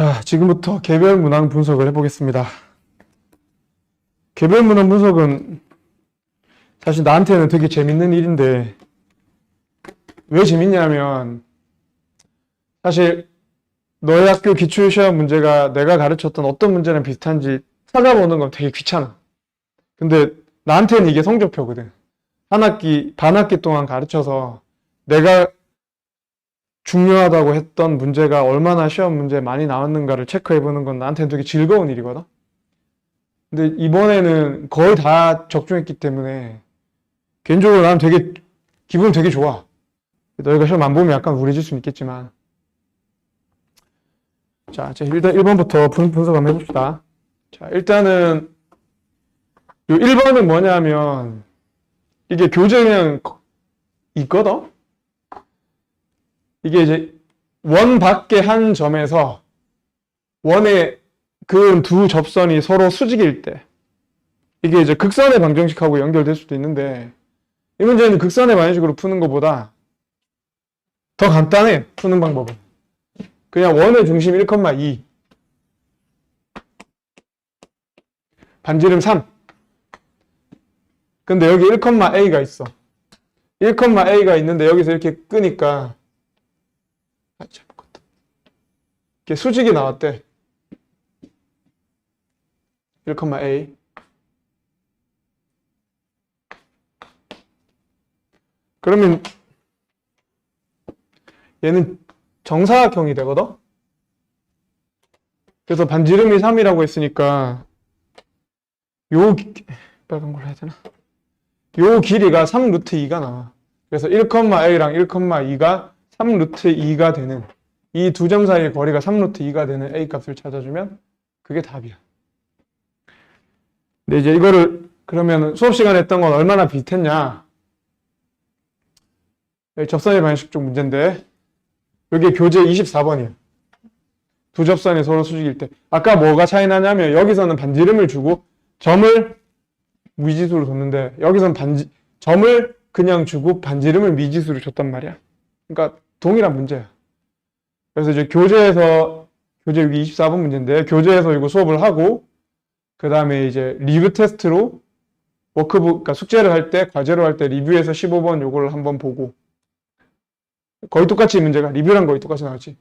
자, 지금부터 개별 문항 분석을 해보겠습니다. 개별 문항 분석은 사실 나한테는 되게 재밌는 일인데, 왜 재밌냐면 사실 너희 학교 기출시험 문제가 내가 가르쳤던 어떤 문제랑 비슷한지 찾아보는 건 되게 귀찮아. 근데 나한테는 이게 성적표거든. 한 학기, 반 학기 동안 가르쳐서 내가 중요하다고 했던 문제가 얼마나 시험 문제에 많이 나왔는가를 체크해보는 건 나한테는 되게 즐거운 일이거든. 근데 이번에는 거의 다 적중했기 때문에 개인적으로 나는 되게 기분 되게 좋아. 너희가 시험 안 보면 약간 우울해질 수는 있겠지만, 자, 일단 1번부터 분석 한번 해봅시다. 자, 일단은 요 1번은 뭐냐면 이게 교재 그냥 있거든? 이게 이제 원 밖의 한 점에서 원의 그은 두 접선이 서로 수직일 때, 이게 이제 극선의 방정식하고 연결될 수도 있는데, 이 문제는 극선의 방정식으로 푸는 것보다 더 간단해. 푸는 방법은 그냥 원의 중심 1,2, 반지름 3. 근데 여기 1,a가 있어. 1,a가 있는데 여기서 이렇게 끄니까 이렇게 수직이 나왔대. 1,a. 그러면 얘는 정사각형이 되거든? 그래서 반지름이 3이라고 했으니까 빨간 걸로 해야 되나? 요 길이가 3루트2가 나와. 그래서 1,a랑 1,2가 3루트2가 되는, 이 두 점 사이의 거리가 3루트2가 되는 a 값을 찾아주면 그게 답이야. 근데 이제 이거를 그러면 수업 시간에 했던 건 얼마나 비슷했냐? 접선의 방정식 쪽 문제인데, 여기 교재 24번이에요. 두 접선이 서로 수직일 때. 아까 뭐가 차이 나냐면 여기서는 반지름을 주고 점을 미지수로 줬는데, 여기서는 점을 그냥 주고 반지름을 미지수로 줬단 말이야. 그러니까 동일한 문제야. 그래서 이제 교재 여기 24번 문제인데, 교재에서 이거 수업을 하고 그 다음에 이제 리뷰 테스트로 워크북, 그러니까 숙제를 할 때, 과제로 할 때 리뷰에서 15번 요거를 한번 보고, 거의 똑같이 문제가 리뷰랑 거의 똑같이 나왔지.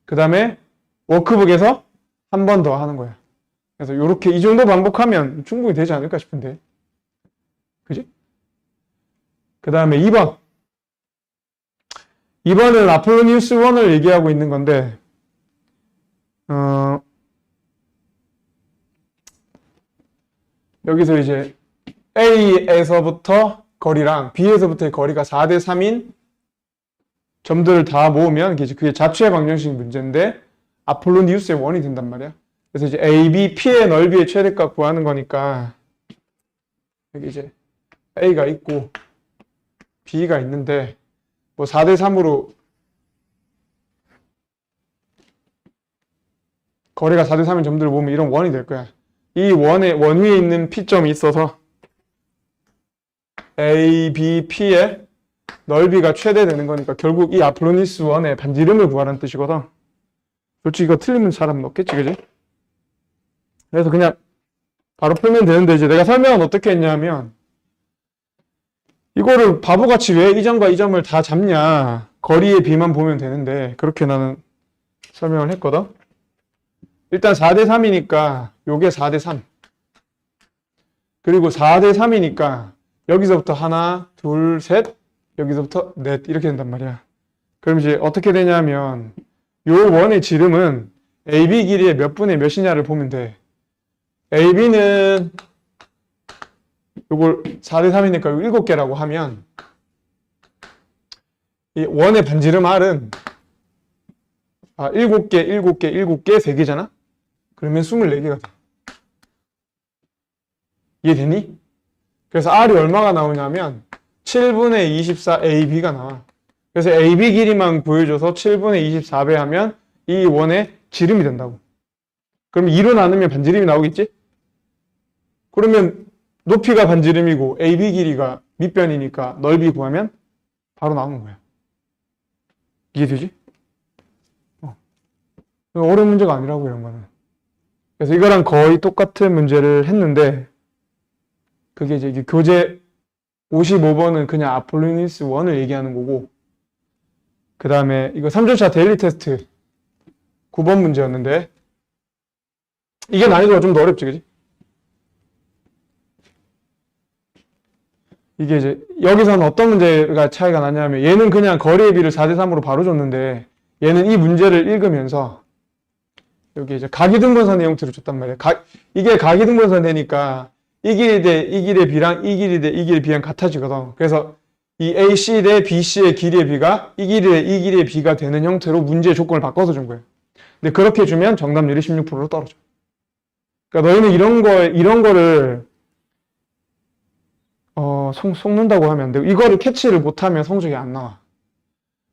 그 다음에 워크북에서 한 번 더 하는 거야. 그래서 요렇게 이 정도 반복하면 충분히 되지 않을까 싶은데, 그지? 그 다음에 2번. 2번은 아폴로니우스 1을 얘기하고 있는 건데, 여기서 이제 A에서부터 거리랑 B에서부터의 거리가 4대 3인 점들을 다 모으면 그게 자취의 방정식 문제인데 아폴로니우스의 원이 된단 말이야. 그래서 이제 A, B, P의 넓이의 최대값 구하는 거니까 여기 이제 A가 있고 B가 있는데 뭐 4대 3으로 거리가 4대 3인 점들을 모으면 이런 원이 될 거야. 이 원 위에 있는 P점이 있어서 A, B, P의 넓이가 최대되는 거니까 결국 이 아폴로니우스 1의 반지름을 구하라는 뜻이거든. 솔직히 이거 틀리면 사람은 없겠지, 그지? 그래서 그냥 바로 풀면 되는데, 이제 내가 설명은 어떻게 했냐면, 이거를 바보같이 왜 이 점과 이 점을 다 잡냐, 거리의 비만 보면 되는데, 그렇게 나는 설명을 했거든. 일단 4대 3이니까 요게 4대 3, 그리고 4대 3이니까 여기서부터 하나, 둘, 셋, 여기서부터 넷, 이렇게 된단 말이야. 그럼 이제 어떻게 되냐면 요 원의 지름은 AB 길이의 몇 분의 몇이냐를 보면 돼. AB는 요걸 4대 3이니까 7개라고 하면 이 원의 반지름 R은 7개, 7개, 7개, 3개잖아? 그러면 24개가 돼. 이해되니? 그래서 R이 얼마가 나오냐면 7분의 24 AB가 나와. 그래서 AB 길이만 구해줘서 7분의 24배 하면 이 원의 지름이 된다고. 그럼 2로 나누면 반지름이 나오겠지? 그러면 높이가 반지름이고 AB 길이가 밑변이니까 넓이 구하면 바로 나오는 거야. 이해되지? 어려운 문제가 아니라고, 이런 거는. 그래서 이거랑 거의 똑같은 문제를 했는데, 그게 이제 교재 55번은 그냥 아폴로니스 1을 얘기하는 거고, 그 다음에 이거 3주차 데일리 테스트 9번 문제였는데, 이게 난이도가 좀 더 어렵지, 그지? 이게 이제, 여기서는 어떤 문제가 차이가 나냐면, 얘는 그냥 거리의 비를 4대3으로 바로 줬는데, 얘는 이 문제를 읽으면서, 여기 이제 가기등분선의 형태로 줬단 말이야. 이게 가기등분선 되니까, 이 길이 대 이 길의 비랑 이 길이 대 이 길의 비랑 같아지거든. 그래서 이 AC 대 BC의 길이의 비가 이 길이 대 이 길이의 비가 되는 형태로 문제의 조건을 바꿔서 준 거예요. 근데 그렇게 주면 정답률이 16%로 떨어져. 그러니까 너희는 이런 거를 속는다고 하면 안 되고, 이거를 캐치를 못하면 성적이 안 나와.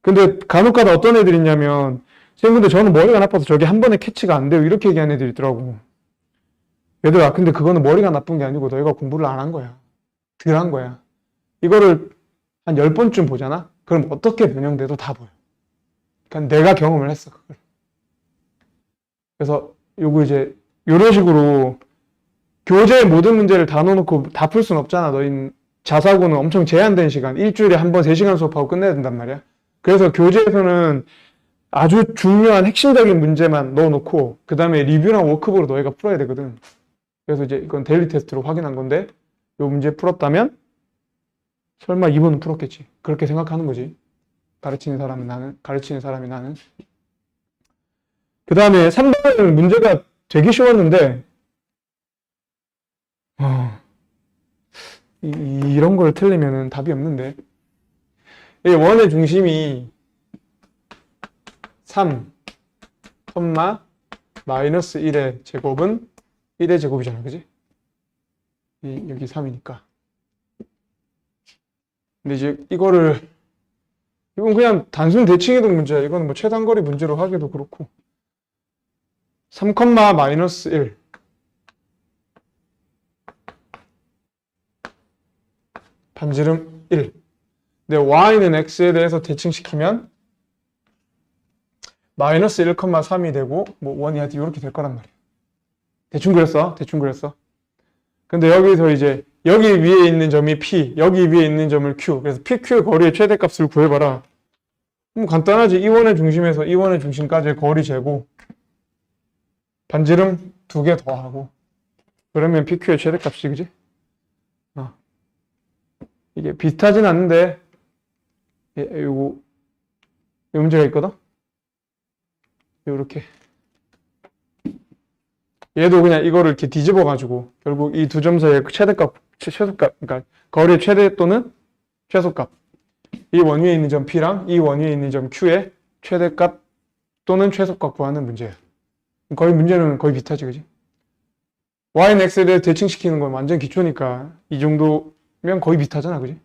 근데 간혹가다 어떤 애들이 있냐면, 선생님, 근데 저는 머리가 나빠서 저게 한 번에 캐치가 안 돼요. 이렇게 얘기하는 애들이 있더라고. 얘들아, 근데 그거는 머리가 나쁜 게 아니고 너희가 공부를 안 한 거야. 덜 한 거야. 이거를 한 10번쯤 보잖아? 그럼 어떻게 변형돼도 다 보여. 그러니까 내가 경험을 했어, 그걸. 그래서 요거 이제 요런 식으로 교재의 모든 문제를 다 넣어놓고 다 풀 순 없잖아. 너희 자사고는 엄청 제한된 시간, 일주일에 한 번 3시간 수업하고 끝내야 된단 말이야. 그래서 교재에서는 아주 중요한 핵심적인 문제만 넣어놓고 그 다음에 리뷰랑 워크북으로 너희가 풀어야 되거든. 그래서 이제 이건 데일리 테스트로 확인한 건데, 요 문제 풀었다면 설마 이번은 풀었겠지. 그렇게 생각하는 거지. 가르치는 사람이 나는. 그 다음에 3번은 문제가 되게 쉬웠는데, 이런 걸 틀리면 답이 없는데. 이 원의 중심이 3, 마이너스 1의 제곱은 1의 제곱이잖아, 그지? 여기 3이니까. 근데 이제 이건 그냥 단순 대칭이동 문제야. 이건 뭐 최단거리 문제로 하기도 그렇고. 3, 마이너스 1. 반지름 1. 근데 y는 x에 대해서 대칭시키면 마이너스 1,3이 되고, 뭐 1이 하여튼 이렇게 될 거란 말이야. 대충 그랬어. 근데 여기서 이제 여기 위에 있는 점이 P, 여기 위에 있는 점을 Q. 그래서 PQ의 거리의 최대값을 구해봐라. 간단하지. 이 원의 중심에서 이 원의 중심까지의 거리 재고 반지름 2개 더하고, 그러면 PQ의 최대값이, 그지? 이게 비슷하진 않는데, 요 문제가 있거든? 요렇게. 얘도 그냥 이거를 이렇게 뒤집어가지고, 결국 이 두 점 사이의 최소값, 그러니까 거리의 최대 또는 최소값. 이 원 위에 있는 점 P랑 이 원 위에 있는 점 Q의 최대값 또는 최소값 구하는 문제야. 문제는 거의 비슷하지, 그지? Y는 X에 대해 대칭시키는 건 완전 기초니까 이 정도면 거의 비슷하잖아, 그지?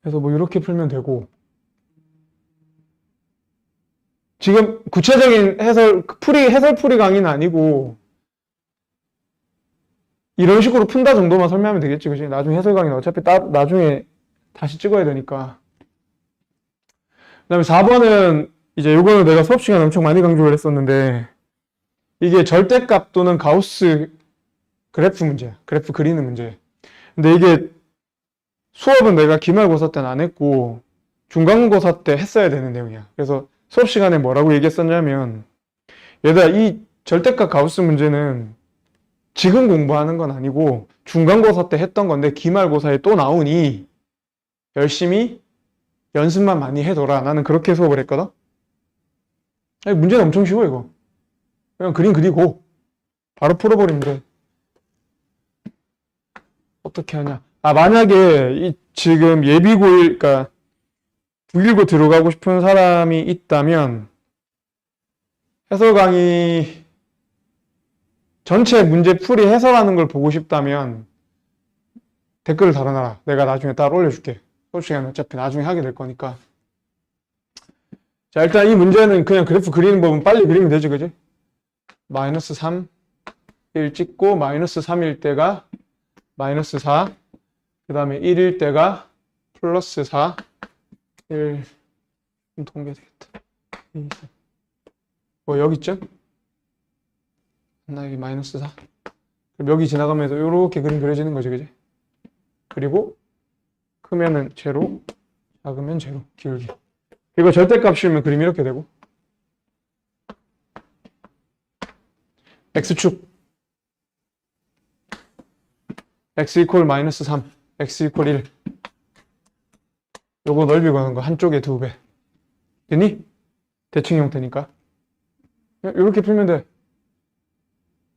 그래서 뭐 이렇게 풀면 되고, 지금 구체적인 해설 풀이 강의는 아니고 이런 식으로 푼다 정도만 설명하면 되겠지, 그지? 나중에 해설 강의는 어차피 나중에 다시 찍어야 되니까. 그 다음에 4번은 이제 요거는 내가 수업 시간에 엄청 많이 강조를 했었는데, 이게 절대값 또는 가우스 그래프 문제야. 그래프 그리는 문제. 근데 이게 수업은 내가 기말고사 때는 안 했고 중간고사 때 했어야 되는 내용이야. 그래서 수업 시간에 뭐라고 얘기했었냐면, 얘들아, 이 절대값 가우스 문제는 지금 공부하는 건 아니고 중간고사 때 했던 건데 기말고사에 또 나오니 열심히 연습만 많이 해둬라. 나는 그렇게 수업을 했거든. 아니, 문제는 엄청 쉬워. 이거 그냥 그림 그리고 바로 풀어버리면 돼. 어떻게 하냐. 만약에 지금 예비 고1, 그러니까 919 들어가고 싶은 사람이 있다면, 해설 강의 전체 문제 풀이 해설하는 걸 보고 싶다면 댓글을 달아놔라. 내가 나중에 따로 올려줄게. 수업 시간에 어차피 나중에 하게 될 거니까. 자, 일단 이 문제는 그냥 그래프 그리는 법은 빨리 그리면 되지, 그지? 마이너스 3, 1 찍고, 마이너스 3일 때가 마이너스 4, 그 다음에 1일 때가 플러스 4, 1, 좀 통계 되겠다. 2, 3. 뭐 여기쯤? 나 여기 마이너스 4. 그럼 여기 지나가면서 이렇게 그림 그려지는 거지, 그지? 그리고 크면은 제로, 작으면 제로, 기울기. 이거 절대값 씌우면 그림이 이렇게 되고, x축 x 이퀄 마이너스 3, x 이퀄 1. 요거 넓이 구하는 거 한쪽에 2배. 됐니? 대칭 형태니까. 이렇게 풀면 돼.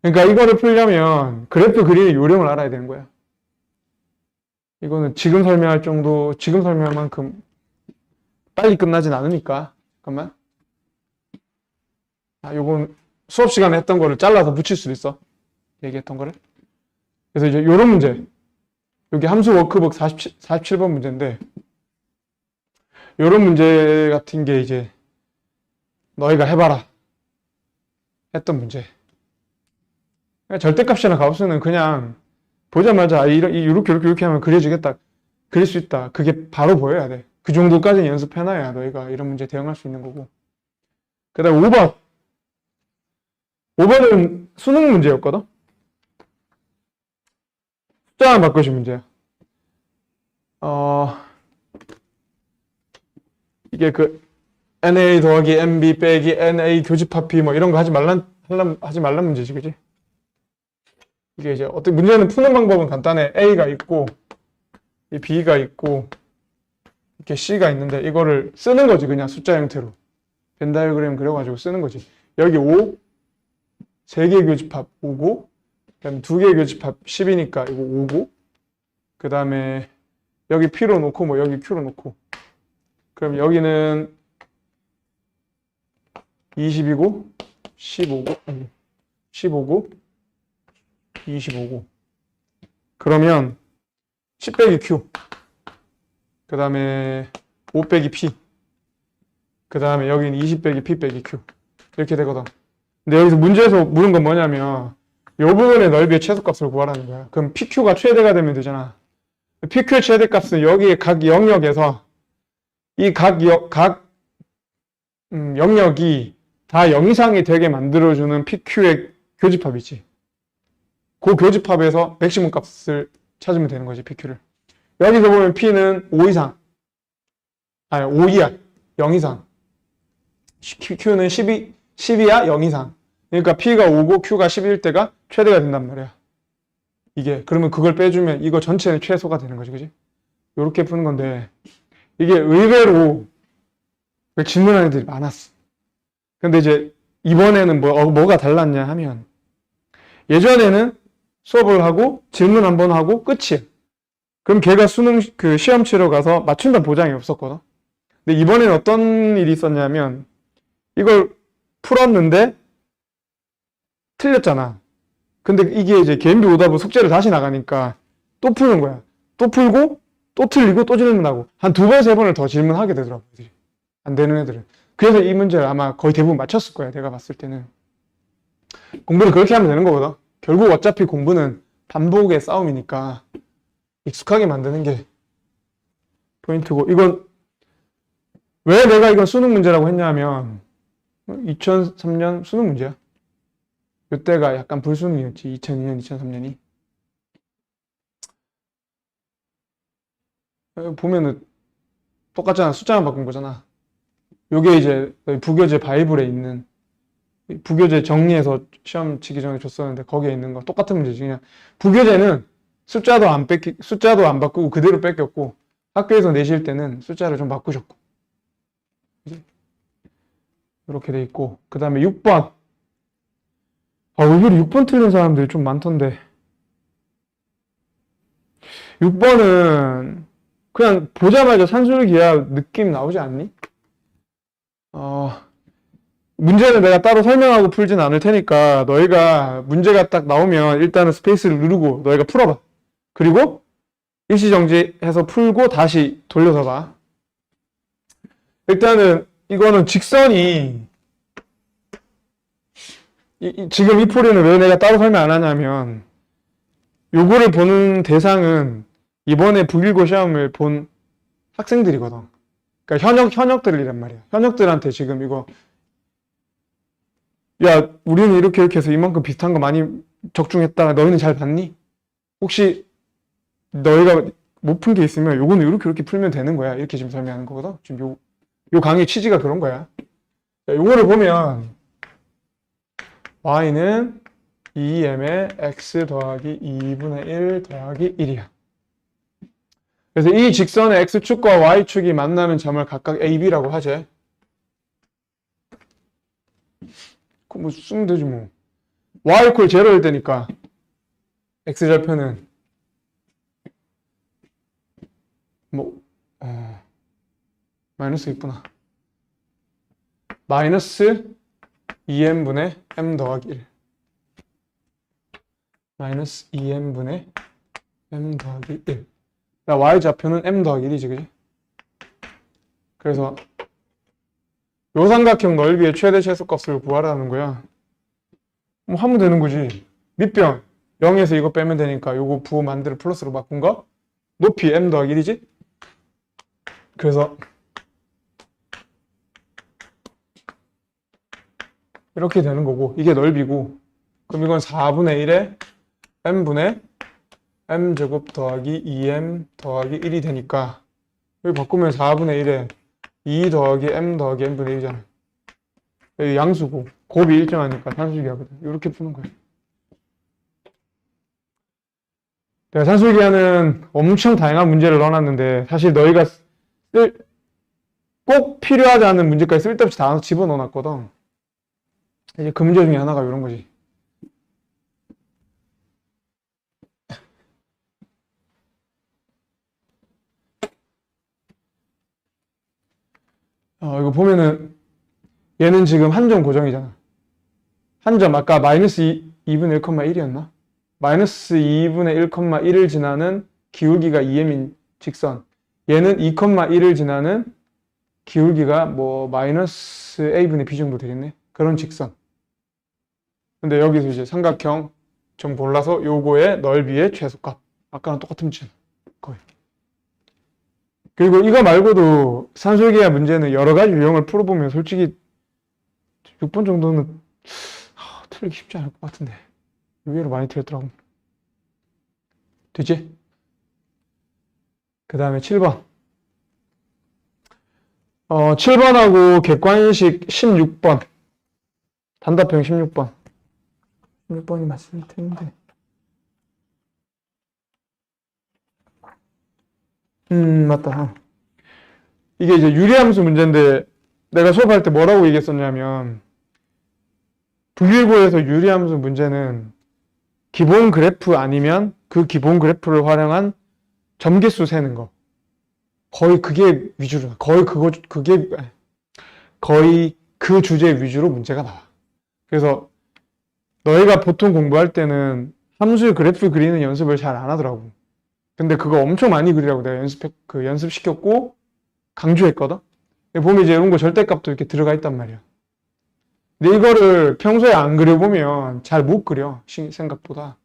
그러니까 이거를 풀려면 그래프 그리는 요령을 알아야 되는 거야. 이거는 지금 설명할 정도, 지금 설명할 만큼 빨리 끝나진 않으니까. 잠깐만. 요건 수업 시간에 했던 거를 잘라서 붙일 수도 있어. 얘기했던 거를. 그래서 이제 요런 문제. 여기 함수 워크북 47번 문제인데, 요런 문제 같은 게 이제 너희가 해봐라 했던 문제. 절대값이나 가우스는 그냥 보자마자 이렇게 하면 그려지겠다, 그릴 수 있다, 그게 바로 보여야 돼. 그 정도까지 연습해놔야 너희가 이런 문제 대응할 수 있는 거고. 그 다음에 5번은 수능 문제였거든. 숫자만 바꾸신 문제야. 이게 그 NA 더하기 MB 빼기 NA 교집합 B 뭐 이런 거 하지 말란 문제지, 그지? 이게 이제 어떻게 문제는 푸는 방법은 간단해. A가 있고 이 B가 있고 이렇게 C가 있는데 이거를 쓰는 거지, 그냥 숫자 형태로. 벤 다이어그램 그려가지고 쓰는 거지. 여기 5, 3개 교집합 5고, 그 다음에 2개 교집합 10이니까 이거 5고, 그 다음에 여기 P로 놓고 뭐 여기 Q로 놓고, 그럼 여기는 20이고 15고 15고 25고, 그러면 10 빼기 Q, 그 다음에 5 빼기 P, 그 다음에 여기는 20 빼기 P 빼기 Q 이렇게 되거든. 근데 여기서 문제에서 물은 건 뭐냐면 이 부분의 넓이의 최소값을 구하라는 거야. 그럼 PQ가 최대가 되면 되잖아. PQ의 최대값은 여기에 각 영역에서 이 영역이 다 0 이상이 되게 만들어주는 PQ의 교집합이지. 그 교집합에서 맥시멈 값을 찾으면 되는 거지, PQ를. 여기서 보면 P는 5 이상, 아니 5 이하, 0 이상. Q는 10이야, 0 이상. 그러니까 P가 5고 Q가 10일 때가 최대가 된단 말이야. 이게, 그러면 그걸 빼주면 이거 전체는 최소가 되는 거지, 그지? 요렇게 푸는 건데, 이게 의외로 질문하는 애들이 많았어. 근데 이제 이번에는 뭐가 달랐냐 하면, 예전에는 수업을 하고 질문 한번 하고 끝이야. 그럼 걔가 수능 시험 치러 가서 맞춘다는 보장이 없었거든. 근데 이번에는 어떤 일이 있었냐면, 이걸 풀었는데 틀렸잖아. 근데 이게 이제 개인비 오답을 숙제를 다시 나가니까 또 푸는 거야. 또 풀고 또 틀리고 또 질문하고 한 2번, 3번을 더 질문하게 되더라고, 애들이. 안 되는 애들은. 그래서 이 문제를 아마 거의 대부분 맞췄을 거야, 내가 봤을 때는. 공부를 그렇게 하면 되는 거거든. 결국 어차피 공부는 반복의 싸움이니까 익숙하게 만드는 게 포인트고, 이건 왜 내가 이건 수능 문제라고 했냐면 2003년 수능 문제야. 이때가 약간 불수능이었지. 2002년, 2003년이. 보면은 똑같잖아. 숫자만 바꾼 거잖아. 요게 이제 부교재 바이블에 있는, 부교재 정리해서 시험 치기 전에 줬었는데 거기에 있는 거 똑같은 문제지. 그냥 부교재는 숫자도 안 바꾸고 그대로 뺏겼고, 학교에서 내실 때는 숫자를 좀 바꾸셨고, 이렇게 돼 있고, 그 다음에 6번. 의외로 6번 틀린 사람들이 좀 많던데. 6번은 그냥 보자마자 산술기야 느낌 나오지 않니? 문제는 내가 따로 설명하고 풀진 않을 테니까 너희가 문제가 딱 나오면 일단은 스페이스를 누르고 너희가 풀어봐. 그리고 일시정지해서 풀고 다시 돌려서 봐. 일단은 이거는 직선이, 지금 이 풀이는 왜 내가 따로 설명 안 하냐면, 요거를 보는 대상은 이번에 북일고 시험을 본 학생들이거든. 그러니까 현역들이란 말이야. 현역들한테 지금 이거 야, 우리는 이렇게 해서 이만큼 비슷한 거 많이 적중했다가 너희는 잘 봤니? 혹시 너희가 못 푼 게 있으면 요거는 이렇게 풀면 되는 거야. 이렇게 지금 설명하는 거거든. 지금 요 강의 취지가 그런 거야. 자, 요거를 보면 y는 2m의 x 더하기 2분의 1 더하기 1이야. 그래서 이 직선의 x축과 y축이 만나는 점을 각각 a, b라고 하지. 그뭐 쓰면 되지 뭐. y equal 0일 때니까 x절편은 마이너스 있구나. 마이너스 2m분의 m 더하기 1. 마이너스 2m분의 m 더하기 1. y좌표는 m 더하기 1이지, 그지? 그래서 요 삼각형 넓이의 최대 최소값을 구하라는 거야. 뭐 하면 되는 거지. 밑변 0에서 이거 빼면 되니까 요거 부호 만들어 플러스로 바꾼 거. 높이 m 더하기 1이지? 그래서 이렇게 되는 거고, 이게 넓이고, 그럼 이건 4분의 1에 m분의 m제곱 더하기 2m 더하기 1이 되니까 여기 바꾸면 4분의 1에 2 더하기 m 더하기 m분의 1이잖아. 여기 양수고 곱이 일정하니까 산술기하거든. 이렇게 푸는 거야. 내가 산술기하는 엄청 다양한 문제를 넣어놨는데 사실 너희가 꼭 필요하지 않은 문제까지 쓸데없이 다 집어넣어놨거든. 이제 그 문제 중에 하나가 이런 거지. 이거 보면은 얘는 지금 한 점 고정이잖아. 한 점 아까 마이너스 2분의 1,1이었나? 마이너스 2분의 1,1을 지나는 기울기가 2m인 직선. 얘는 2,1을 지나는 기울기가 뭐 마이너스 a분의 b 정도 되겠네. 그런 직선. 근데 여기서 이제 삼각형 좀 골라서 요거의 넓이의 최소값. 아까랑 똑같은 문제는 거의. 그리고 이거 말고도 산술기하 문제는 여러 가지 유형을 풀어보면 솔직히 6번 정도는 틀리기 쉽지 않을 것 같은데 의외로 많이 틀렸더라고. 되지? 그 다음에 7번. 7번하고 객관식 16번. 단답형 16번. 16번이 맞을 텐데. 맞다. 이게 이제 유리함수 문제인데 내가 수업할 때 뭐라고 얘기했었냐면 분리구에서 유리함수 문제는 기본 그래프 아니면 그 기본 그래프를 활용한 점개수 세는 거. 거의 그게 위주로, 거의 그 주제 위주로 문제가 나와. 그래서 너희가 보통 공부할 때는 함수 그래프 그리는 연습을 잘 안 하더라고. 근데 그거 엄청 많이 그리라고 내가 연습시켰고 강조했거든? 보면 이제 이런 거 절대값도 이렇게 들어가 있단 말이야. 근데 이거를 평소에 안 그려보면 잘 못 그려, 생각보다.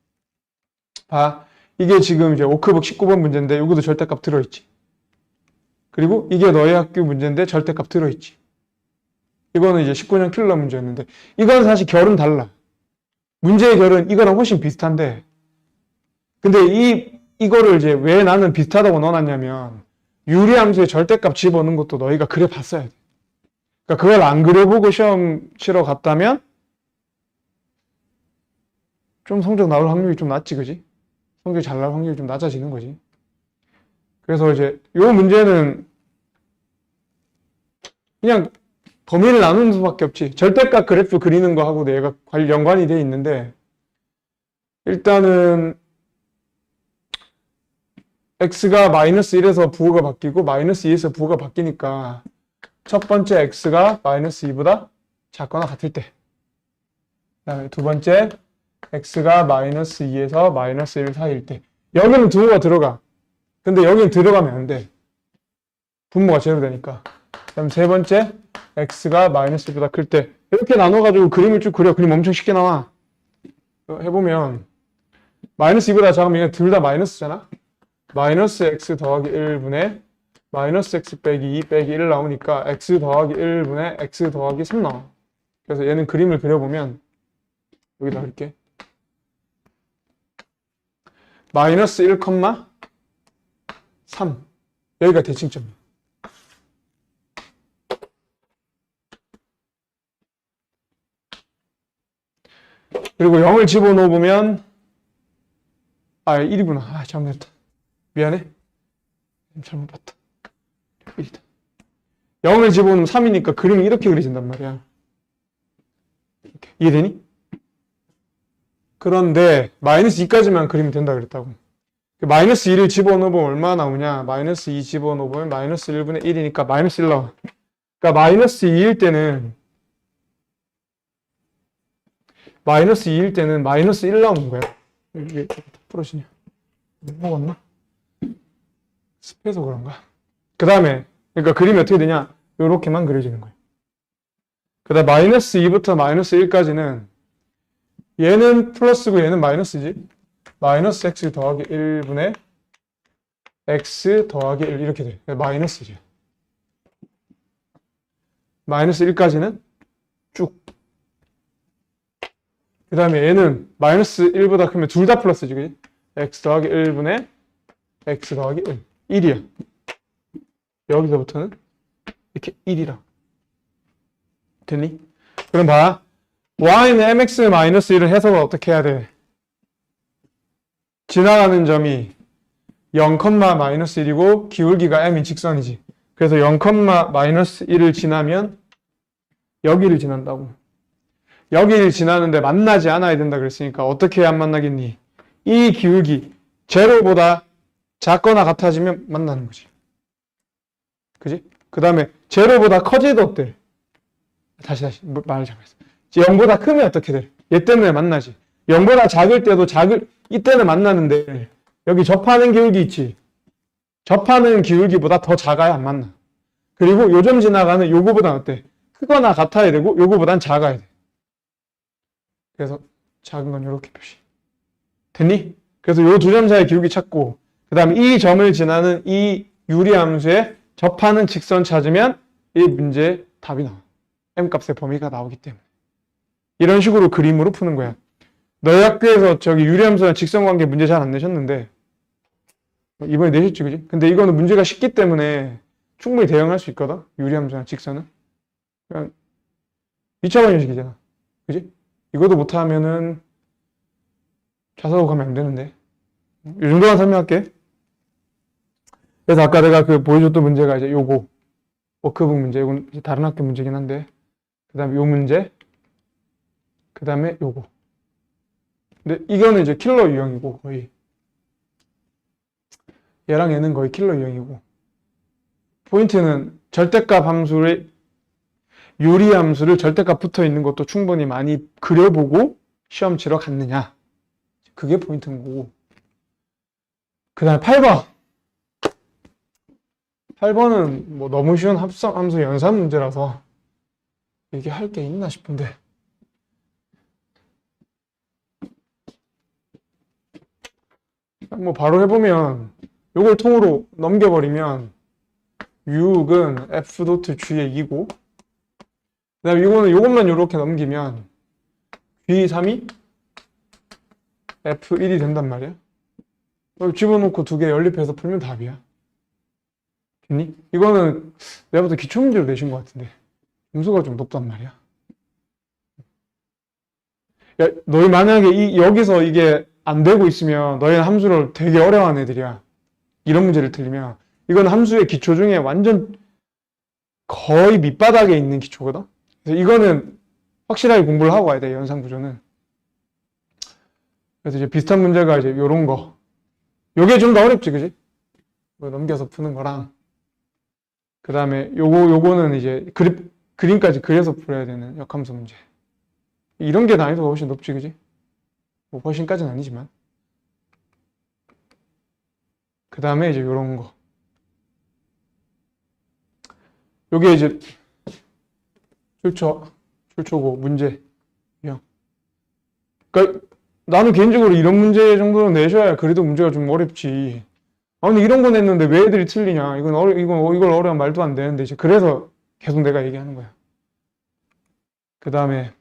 봐. 이게 지금 이제 오크북 19번 문제인데 여기도 절대값 들어있지. 그리고 이게 너희 학교 문제인데 절대값 들어있지. 이거는 이제 19년 킬러 문제였는데 이건 사실 결은 달라. 문제의 결은 이거랑 훨씬 비슷한데 근데 이거를 이제 왜 나는 비슷하다고 넣어놨냐면 유리함수의 절대값 집어넣는 것도 너희가 그려봤어야 돼. 그러니까 그걸 안 그려보고 시험 치러 갔다면 좀 성적 나올 확률이 좀 낮지, 그지? 성적이 잘 나올 확률이 좀 낮아지는 거지. 그래서 이제 요 문제는 그냥 범위를 나누는 수밖에 없지. 절대값 그래프 그리는 거하고도 얘가 연관이 돼 있는데 일단은 x가 마이너스 1에서 부호가 바뀌고 마이너스 2에서 부호가 바뀌니까 첫 번째 x가 마이너스 2보다 작거나 같을 때, 그 다음에 두 번째 x가 마이너스 2에서 마이너스 1 사이일 때. 여기는 부호가 들어가. 근데 여기는 들어가면 안 돼. 분모가 제로 되니까. 그 다음 세 번째 x가 마이너스 1보다 클 때. 이렇게 나눠가지고 그림을 쭉 그려. 그림 엄청 쉽게 나와. 해보면 마이너스 2보다 작으면 둘 다 마이너스잖아. 마이너스 x 더하기 1분의 마이너스 x 빼기 2 빼기 1 나오니까 x 더하기 1분의 x 더하기 3 나와. 그래서 얘는 그림을 그려보면 여기다 이렇게 마이너스 1,3 여기가 대칭점이에요. 그리고 0을 집어넣어보면 1이구나. 잘못했다. 미안해. 잘못 봤다. 1이다. 0을 집어넣으면 3이니까 그림이 이렇게 그려진단 말이야. 이렇게. 이해되니? 그런데 마이너스 2까지만 그리면 된다 그랬다고. 마이너스 2를 집어넣으면 얼마 나오냐? 마이너스 2 집어넣으면 마이너스 1분의 1이니까 마이너스 1 나와. 그러니까 마이너스 2일 때는 마이너스 1 나오는 거야. 이게 풀어지냐? 먹었나? 습해서 그런가? 그 다음에 그러니까 그림이 어떻게 되냐? 요렇게만 그려지는 거예요. 그 다음 마이너스 2부터 마이너스 1까지는 얘는 플러스고 얘는 마이너스지. 마이너스 x 더하기 1분의 x 더하기 1 이렇게 돼. 마이너스지. 마이너스 1까지는 쭉. 그 다음에 얘는 마이너스 1보다 크면 둘 다 플러스지. 그지? x 더하기 1분의 x 더하기 1. 1이야. 여기서부터는 이렇게 1이라. 됐니? 그럼 봐. y는 mx-1을 해석을 어떻게 해야 돼? 지나가는 점이 0,-1이고 기울기가 m인 직선이지. 그래서 0,-1을 지나면 여기를 지난다고. 여기를 지나는데 만나지 않아야 된다 그랬으니까 어떻게 해야 안 만나겠니? 이 기울기 제로보다 작거나 같아지면 만나는 거지. 그지? 그 다음에 제로보다 커지도 어때? 다시 말을 잘못했어. 0보다 크면 어떻게 돼? 얘 때문에 만나지. 0보다 작을 때도 이때는 만나는데 여기 접하는 기울기 있지. 접하는 기울기보다 더 작아야 안 만나. 그리고 요점 지나가는 요거보다 어때? 크거나 같아야 되고 요거보단 작아야 돼. 그래서 작은 건 이렇게 표시. 됐니? 그래서 요 두 점 사이의 기울기 찾고 그 다음에 이 점을 지나는 이 유리함수에 접하는 직선 찾으면 이 문제의 답이 나와. m값의 범위가 나오기 때문에. 이런 식으로 그림으로 푸는 거야. 너희 학교에서 저기 유리함수랑 직선관계 문제 잘 안 내셨는데 이번에 내셨지, 그지? 근데 이거는 문제가 쉽기 때문에 충분히 대응할 수 있거든. 유리함수랑 직선은 그냥 2차 방정식이잖아, 그지? 이것도 못하면은 자사고 가면 안 되는데 이 정도만 설명할게. 그래서 아까 내가 그 보여줬던 문제가 이제 요거 워크북 문제, 이건 다른 학교 문제긴 한데 그 다음에 요 문제, 그 다음에 요거. 근데 이거는 이제 킬러 유형이고 거의 얘랑 얘는 거의 킬러 유형이고 포인트는 절대값 함수를 유리함수를 절대값 붙어 있는 것도 충분히 많이 그려보고 시험 치러 갔느냐, 그게 포인트인 거고. 그 다음에 8번은 뭐 너무 쉬운 합성함수 연산 문제라서 이게 할 게 있나 싶은데 뭐 바로 해보면 요걸 통으로 넘겨버리면 6은 f.g의 2고 그 다음에 요것만 요렇게 넘기면 g3이 f1이 된단 말이야. 집어넣고 두 개 연립해서 풀면 답이야. 됐니? 이거는 내가 볼 때 기초문제로 내신 것 같은데 점수가 좀 높단 말이야. 야, 너희 만약에 여기서 이게 안 되고 있으면 너희는 함수를 되게 어려워하는 애들이야. 이런 문제를 틀리면. 이건 함수의 기초 중에 완전 거의 밑바닥에 있는 기초거든. 그래서 이거는 확실하게 공부를 하고 가야 돼, 연산 구조는. 그래서 이제 비슷한 문제가 이제 요런 거. 요게 좀 더 어렵지, 그지? 이거 넘겨서 푸는 거랑. 그 다음에 요거는 이제 그림까지 그려서 풀어야 되는 역함수 문제. 이런 게 난이도가 훨씬 높지, 그지? 뭐 훨씬까지는 아니지만. 그 다음에 이제 요런 거. 요게 이제 출처고 문제 유형. 그러니까 나는 개인적으로 이런 문제 정도는 내셔야 그래도 문제가 좀 어렵지. 근데 이런 거 냈는데 왜 애들이 틀리냐? 이걸 어려운 말도 안 되는데 이제 그래서 계속 내가 얘기하는 거야. 그 다음에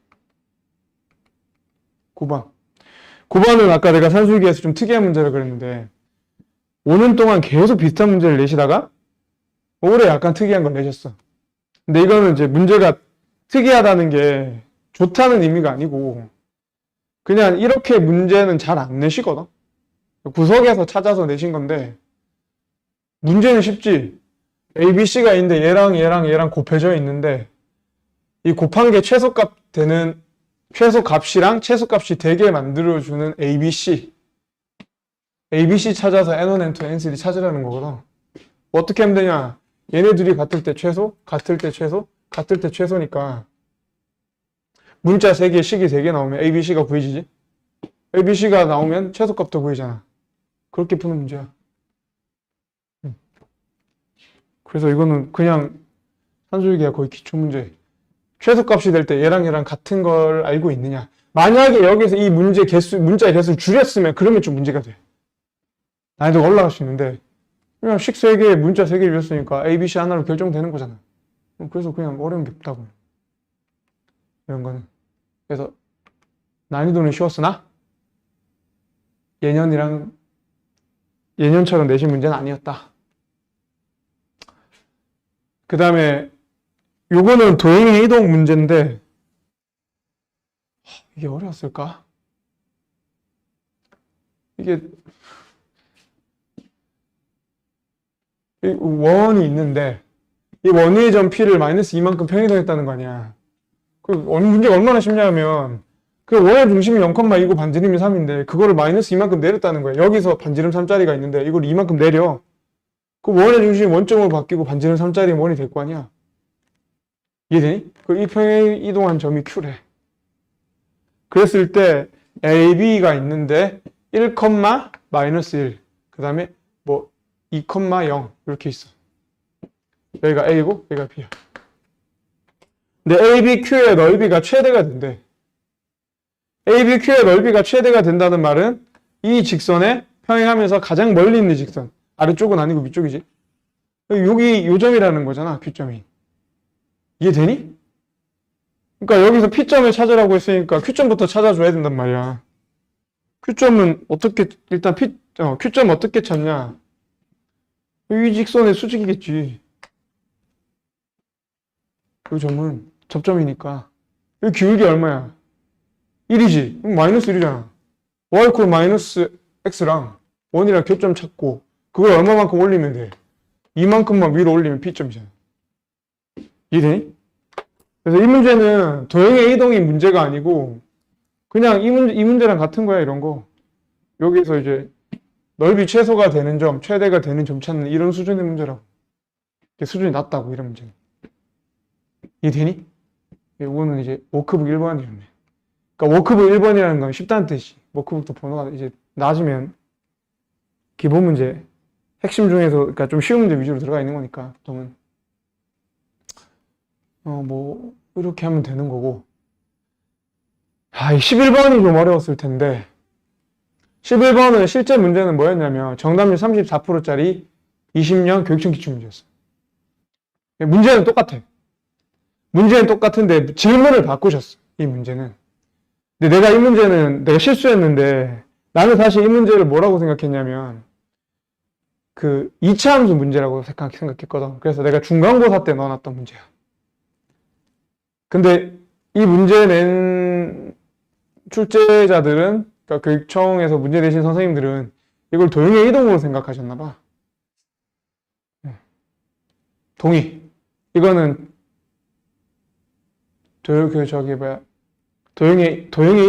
9번. 9번은 아까 내가 산술기에서 좀 특이한 문제를 그랬는데 5년 동안 계속 비슷한 문제를 내시다가 올해 약간 특이한 걸 내셨어. 근데 이거는 이제 문제가 특이하다는 게 좋다는 의미가 아니고 그냥 이렇게 문제는 잘 안 내시거든. 구석에서 찾아서 내신 건데 문제는 쉽지. A, B, C가 있는데 얘랑 곱해져 있는데 이 곱한 게 최소값이랑 최소값이 되게 만들어주는 A, B, C. A, B, C 찾아서 N1, N2, N3 찾으라는 거거든. 어떻게 하면 되냐? 얘네들이 같을 때 최소, 같을 때 최소, 같을 때 최소니까 문자 3개, 식이 3개 나오면 A, B, C가 구해지지? A, B, C가 나오면 최소값도 구해지잖아. 그렇게 푸는 문제야. 그래서 이거는 그냥 산술기가 거의 기초문제. 최소값이 될 때 얘랑 같은 걸 알고 있느냐. 만약에 여기서 이 문자의 개수를 줄였으면 그러면 좀 문제가 돼. 난이도가 올라갈 수 있는데 그냥 식 3개, 문자 3개 줄였으니까 A, B, C 하나로 결정되는 거잖아. 그래서 그냥 어려운 게 없다고. 이런 거는. 그래서 난이도는 쉬웠으나 예년처럼 내신 문제는 아니었다. 그 다음에 요거는 도형의 이동 문제인데 이게 어려웠을까? 이게 원이 있는데 이 원위의 점 P를 마이너스 2만큼 평이동했다는 거 아니야. 그 문제가 얼마나 쉽냐면 그 원의 중심이 0,2고 반지름이 3인데 그거를 마이너스 2만큼 내렸다는 거야. 여기서 반지름 3짜리가 있는데 이걸 2만큼 내려. 그 원의 중심이 원점으로 바뀌고 반지름 3짜리 원이 될 거 아니야. 이해되니? 이 평행 이동한 점이 Q래. 그랬을 때 AB가 있는데 1, 마이너스 1. 그 다음에 뭐 2,0 이렇게 있어. 여기가 A고 여기가 B야. 근데 ABQ의 넓이가 최대가 된대. ABQ의 넓이가 최대가 된다는 말은 이 직선에 평행하면서 가장 멀리 있는 직선. 아래쪽은 아니고 위쪽이지. 여기 요점이라는 거잖아, Q점이. 이해되니? 그러니까 여기서 P점을 찾으라고 했으니까 Q점부터 찾아줘야 된단 말이야. Q점은 어떻게, 일단 Q점 어떻게 찾냐? 이 직선의 수직이겠지. 이 점은 접점이니까. 이 기울기 얼마야? 1이지. 그럼 마이너스 1이잖아. y = 마이너스 x랑 원이랑 교점 찾고 그걸 얼마만큼 올리면 돼? 이만큼만 위로 올리면 P점이잖아. 이해되니? 그래서 이 문제는 도형의 이동이 문제가 아니고 그냥 이 문제랑 같은 거야, 이런 거. 여기서 이제 넓이 최소가 되는 점, 최대가 되는 점 찾는 이런 수준의 문제라고. 수준이 낮다고, 이런 문제는. 이해되니? 이거는 이제 워크북 1번이었네. 그러니까 워크북 1번이라는 건 쉽다는 뜻이. 워크북도 번호가 이제 낮으면 기본 문제, 핵심 중에서 그러니까 좀 쉬운 문제 위주로 들어가 있는 거니까 보통은 뭐 이렇게 하면 되는 거고. 이 11번이 좀 어려웠을 텐데 11번은 실제 문제는 뭐였냐면 정답률 34%짜리 20년 교육청 기출문제였어. 문제는 똑같아. 문제는 똑같은데 질문을 바꾸셨어. 이 문제는. 근데 내가 이 문제는 내가 실수했는데 나는 사실 이 문제를 뭐라고 생각했냐면 그 2차 함수 문제라고 생각했거든. 그래서 내가 중간고사 때 넣어놨던 문제야. 근데 이 문제 낸 출제자들은, 그러니까 교육청에서 문제 내신 선생님들은 이걸 도형의 이동으로 생각하셨나봐. 동의. 이거는 도형의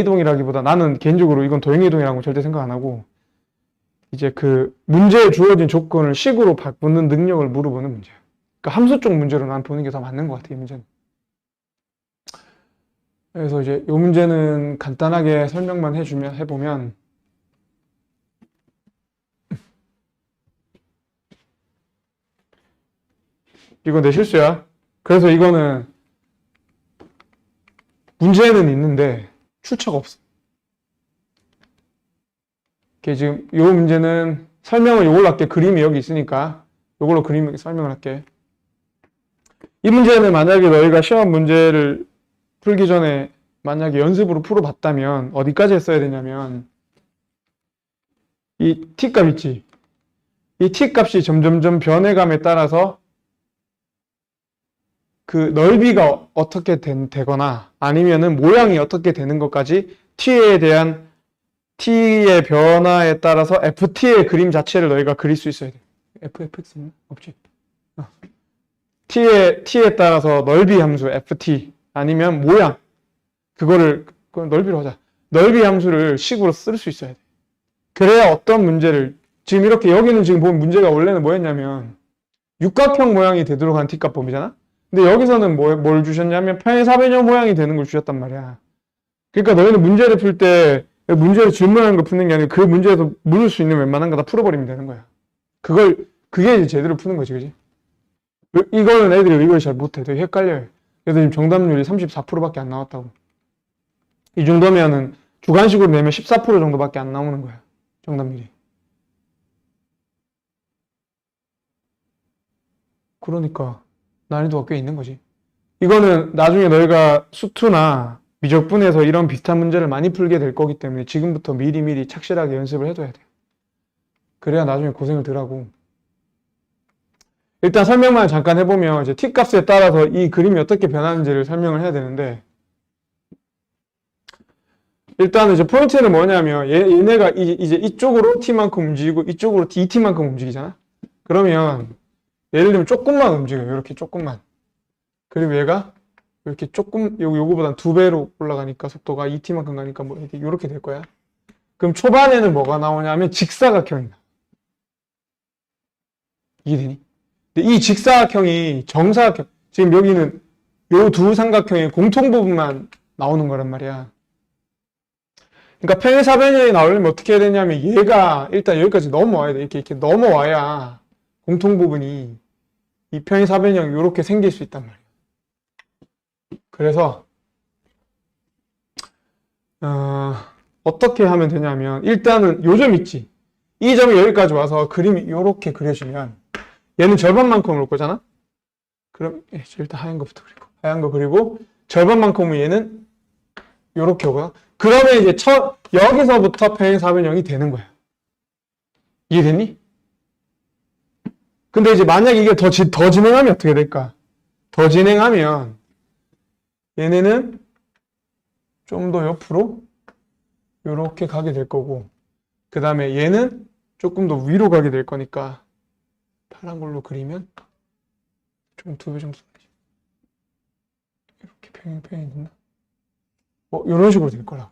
이동이라기보다 나는 개인적으로 이건 도형의 이동이라고 절대 생각 안 하고 이제 그 문제에 주어진 조건을 식으로 바꾸는 능력을 물어보는 문제야. 그러니까 함수 쪽 문제로 난 보는 게 더 맞는 것 같아, 이 문제는. 그래서 이제 이 문제는 간단하게 설명만 해보면 이거 내 실수야. 그래서 이거는 문제는 있는데 출처가 없어. 지금 이 문제는 설명을 요걸로 할게. 그림이 여기 있으니까 요걸로 설명을 할게. 이 문제는 만약에 너희가 시험 문제를 풀기 전에 만약에 연습으로 풀어봤다면 어디까지 했어야 되냐면 이 t값 있지? 이 t값이 점점점 변해감에 따라서 그 넓이가 어떻게 되거나 아니면은 모양이 어떻게 되는 것까지 t에 대한 t의 변화에 따라서 ft의 그림 자체를 너희가 그릴 수 있어야 돼. fx 있나? 없지. t에 따라서 넓이 함수 ft 아니면 모양 그걸 넓이로 하자. 넓이 함수를 식으로 쓸 수 있어야 돼. 그래야 어떤 문제를 지금 이렇게 여기는 지금 보면 문제가 원래는 뭐였냐면 육각형 모양이 되도록 한 t값 범위잖아. 근데 여기서는 뭘 주셨냐면 평행사변형 모양이 되는 걸 주셨단 말이야. 그러니까 너희는 문제를 풀 때 문제를 질문하는 거 푸는 게 아니고 그 문제에서 물을 수 있는 웬만한 거 다 풀어버리면 되는 거야. 그게 이제 제대로 푸는 거지, 그지? 이거는 애들이 이걸 잘 못해. 되게 헷갈려요. 그래서 지금 정답률이 34%밖에 안 나왔다고. 이 정도면은 주관식으로 내면 14% 정도밖에 안 나오는 거야. 정답률이. 그러니까 난이도가 꽤 있는 거지. 이거는 나중에 너희가 수투나 미적분에서 이런 비슷한 문제를 많이 풀게 될 거기 때문에 지금부터 미리미리 착실하게 연습을 해둬야 돼. 그래야 나중에 고생을 덜 하고. 일단 설명만 잠깐 해보면 이제 t값에 따라서 이 그림이 어떻게 변하는지를 설명을 해야 되는데 일단 이제 포인트는 뭐냐면 얘네가 이제 이쪽으로 t만큼 움직이고 이쪽으로 t만큼 움직이잖아. 그러면 예를 들면 조금만 움직여요. 이렇게 조금만. 그리고 얘가 이렇게 조금 요거보단 2배로 올라가니까 속도가 2t만큼 가니까 뭐 이렇게 될 거야. 그럼 초반에는 뭐가 나오냐면 직사각형이 나와. 이해되니? 근데 이 직사각형이 정사각형 지금 여기는 요 두 삼각형의 공통 부분만 나오는 거란 말이야. 그러니까 평행사변형이 나오려면 어떻게 해야 되냐면 얘가 일단 여기까지 넘어와야 돼. 이렇게 넘어와야 공통 부분이 이 평행사변형이 이렇게 생길 수 있단 말이야. 그래서 어떻게 하면 되냐면 일단은 요 점 있지. 이 점이 여기까지 와서 그림이 이렇게 그려지면 얘는 절반만큼 올 거잖아. 그럼 일단 하얀 거부터 그리고 하얀 거 그리고 절반만큼은 얘는 이렇게 오거든. 그러면 이제 여기서부터 평행사변형이 되는 거야. 이해됐니? 근데 이제 만약 이게 더 진행하면 어떻게 될까? 더 진행하면 얘네는 좀 더 옆으로 이렇게 가게 될 거고 그 다음에 얘는 조금 더 위로 가게 될 거니까 파란 걸로 그리면 좀 2배 정도 이렇게 평행이 됐나? 이런 식으로 될 거라고.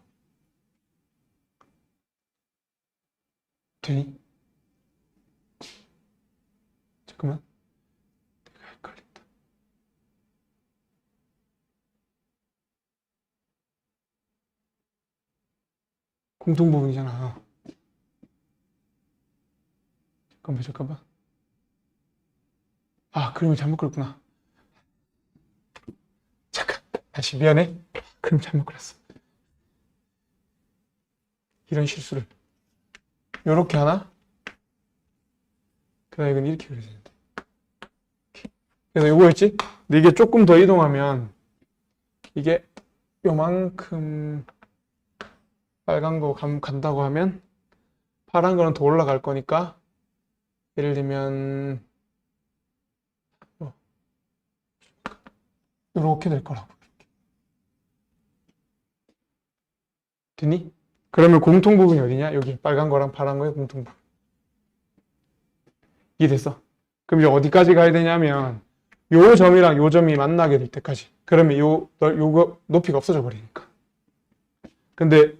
되니? 잠깐만. 내가 헷갈린다. 공통 부분이잖아. 잠깐만. 그림을 잘못 그렸구나. 잠깐. 다시 미안해. 그림 잘못 그렸어. 이런 실수를. 요렇게 하나? 그 다음에 이건 이렇게 그려야 되는데. 그래서 요거였지? 근데 이게 조금 더 이동하면 이게 요만큼 빨간 거 간다고 하면 파란 거는 더 올라갈 거니까 예를 들면 이렇게 될 거라고. 됐니? 그러면 공통 부분이 어디냐? 여기 빨간 거랑 파란 거의 공통 부분. 이해됐어? 그럼 이제 어디까지 가야 되냐면 요 점이랑 요 점이 만나게 될 때까지. 그러면 요거 높이가 없어져 버리니까. 근데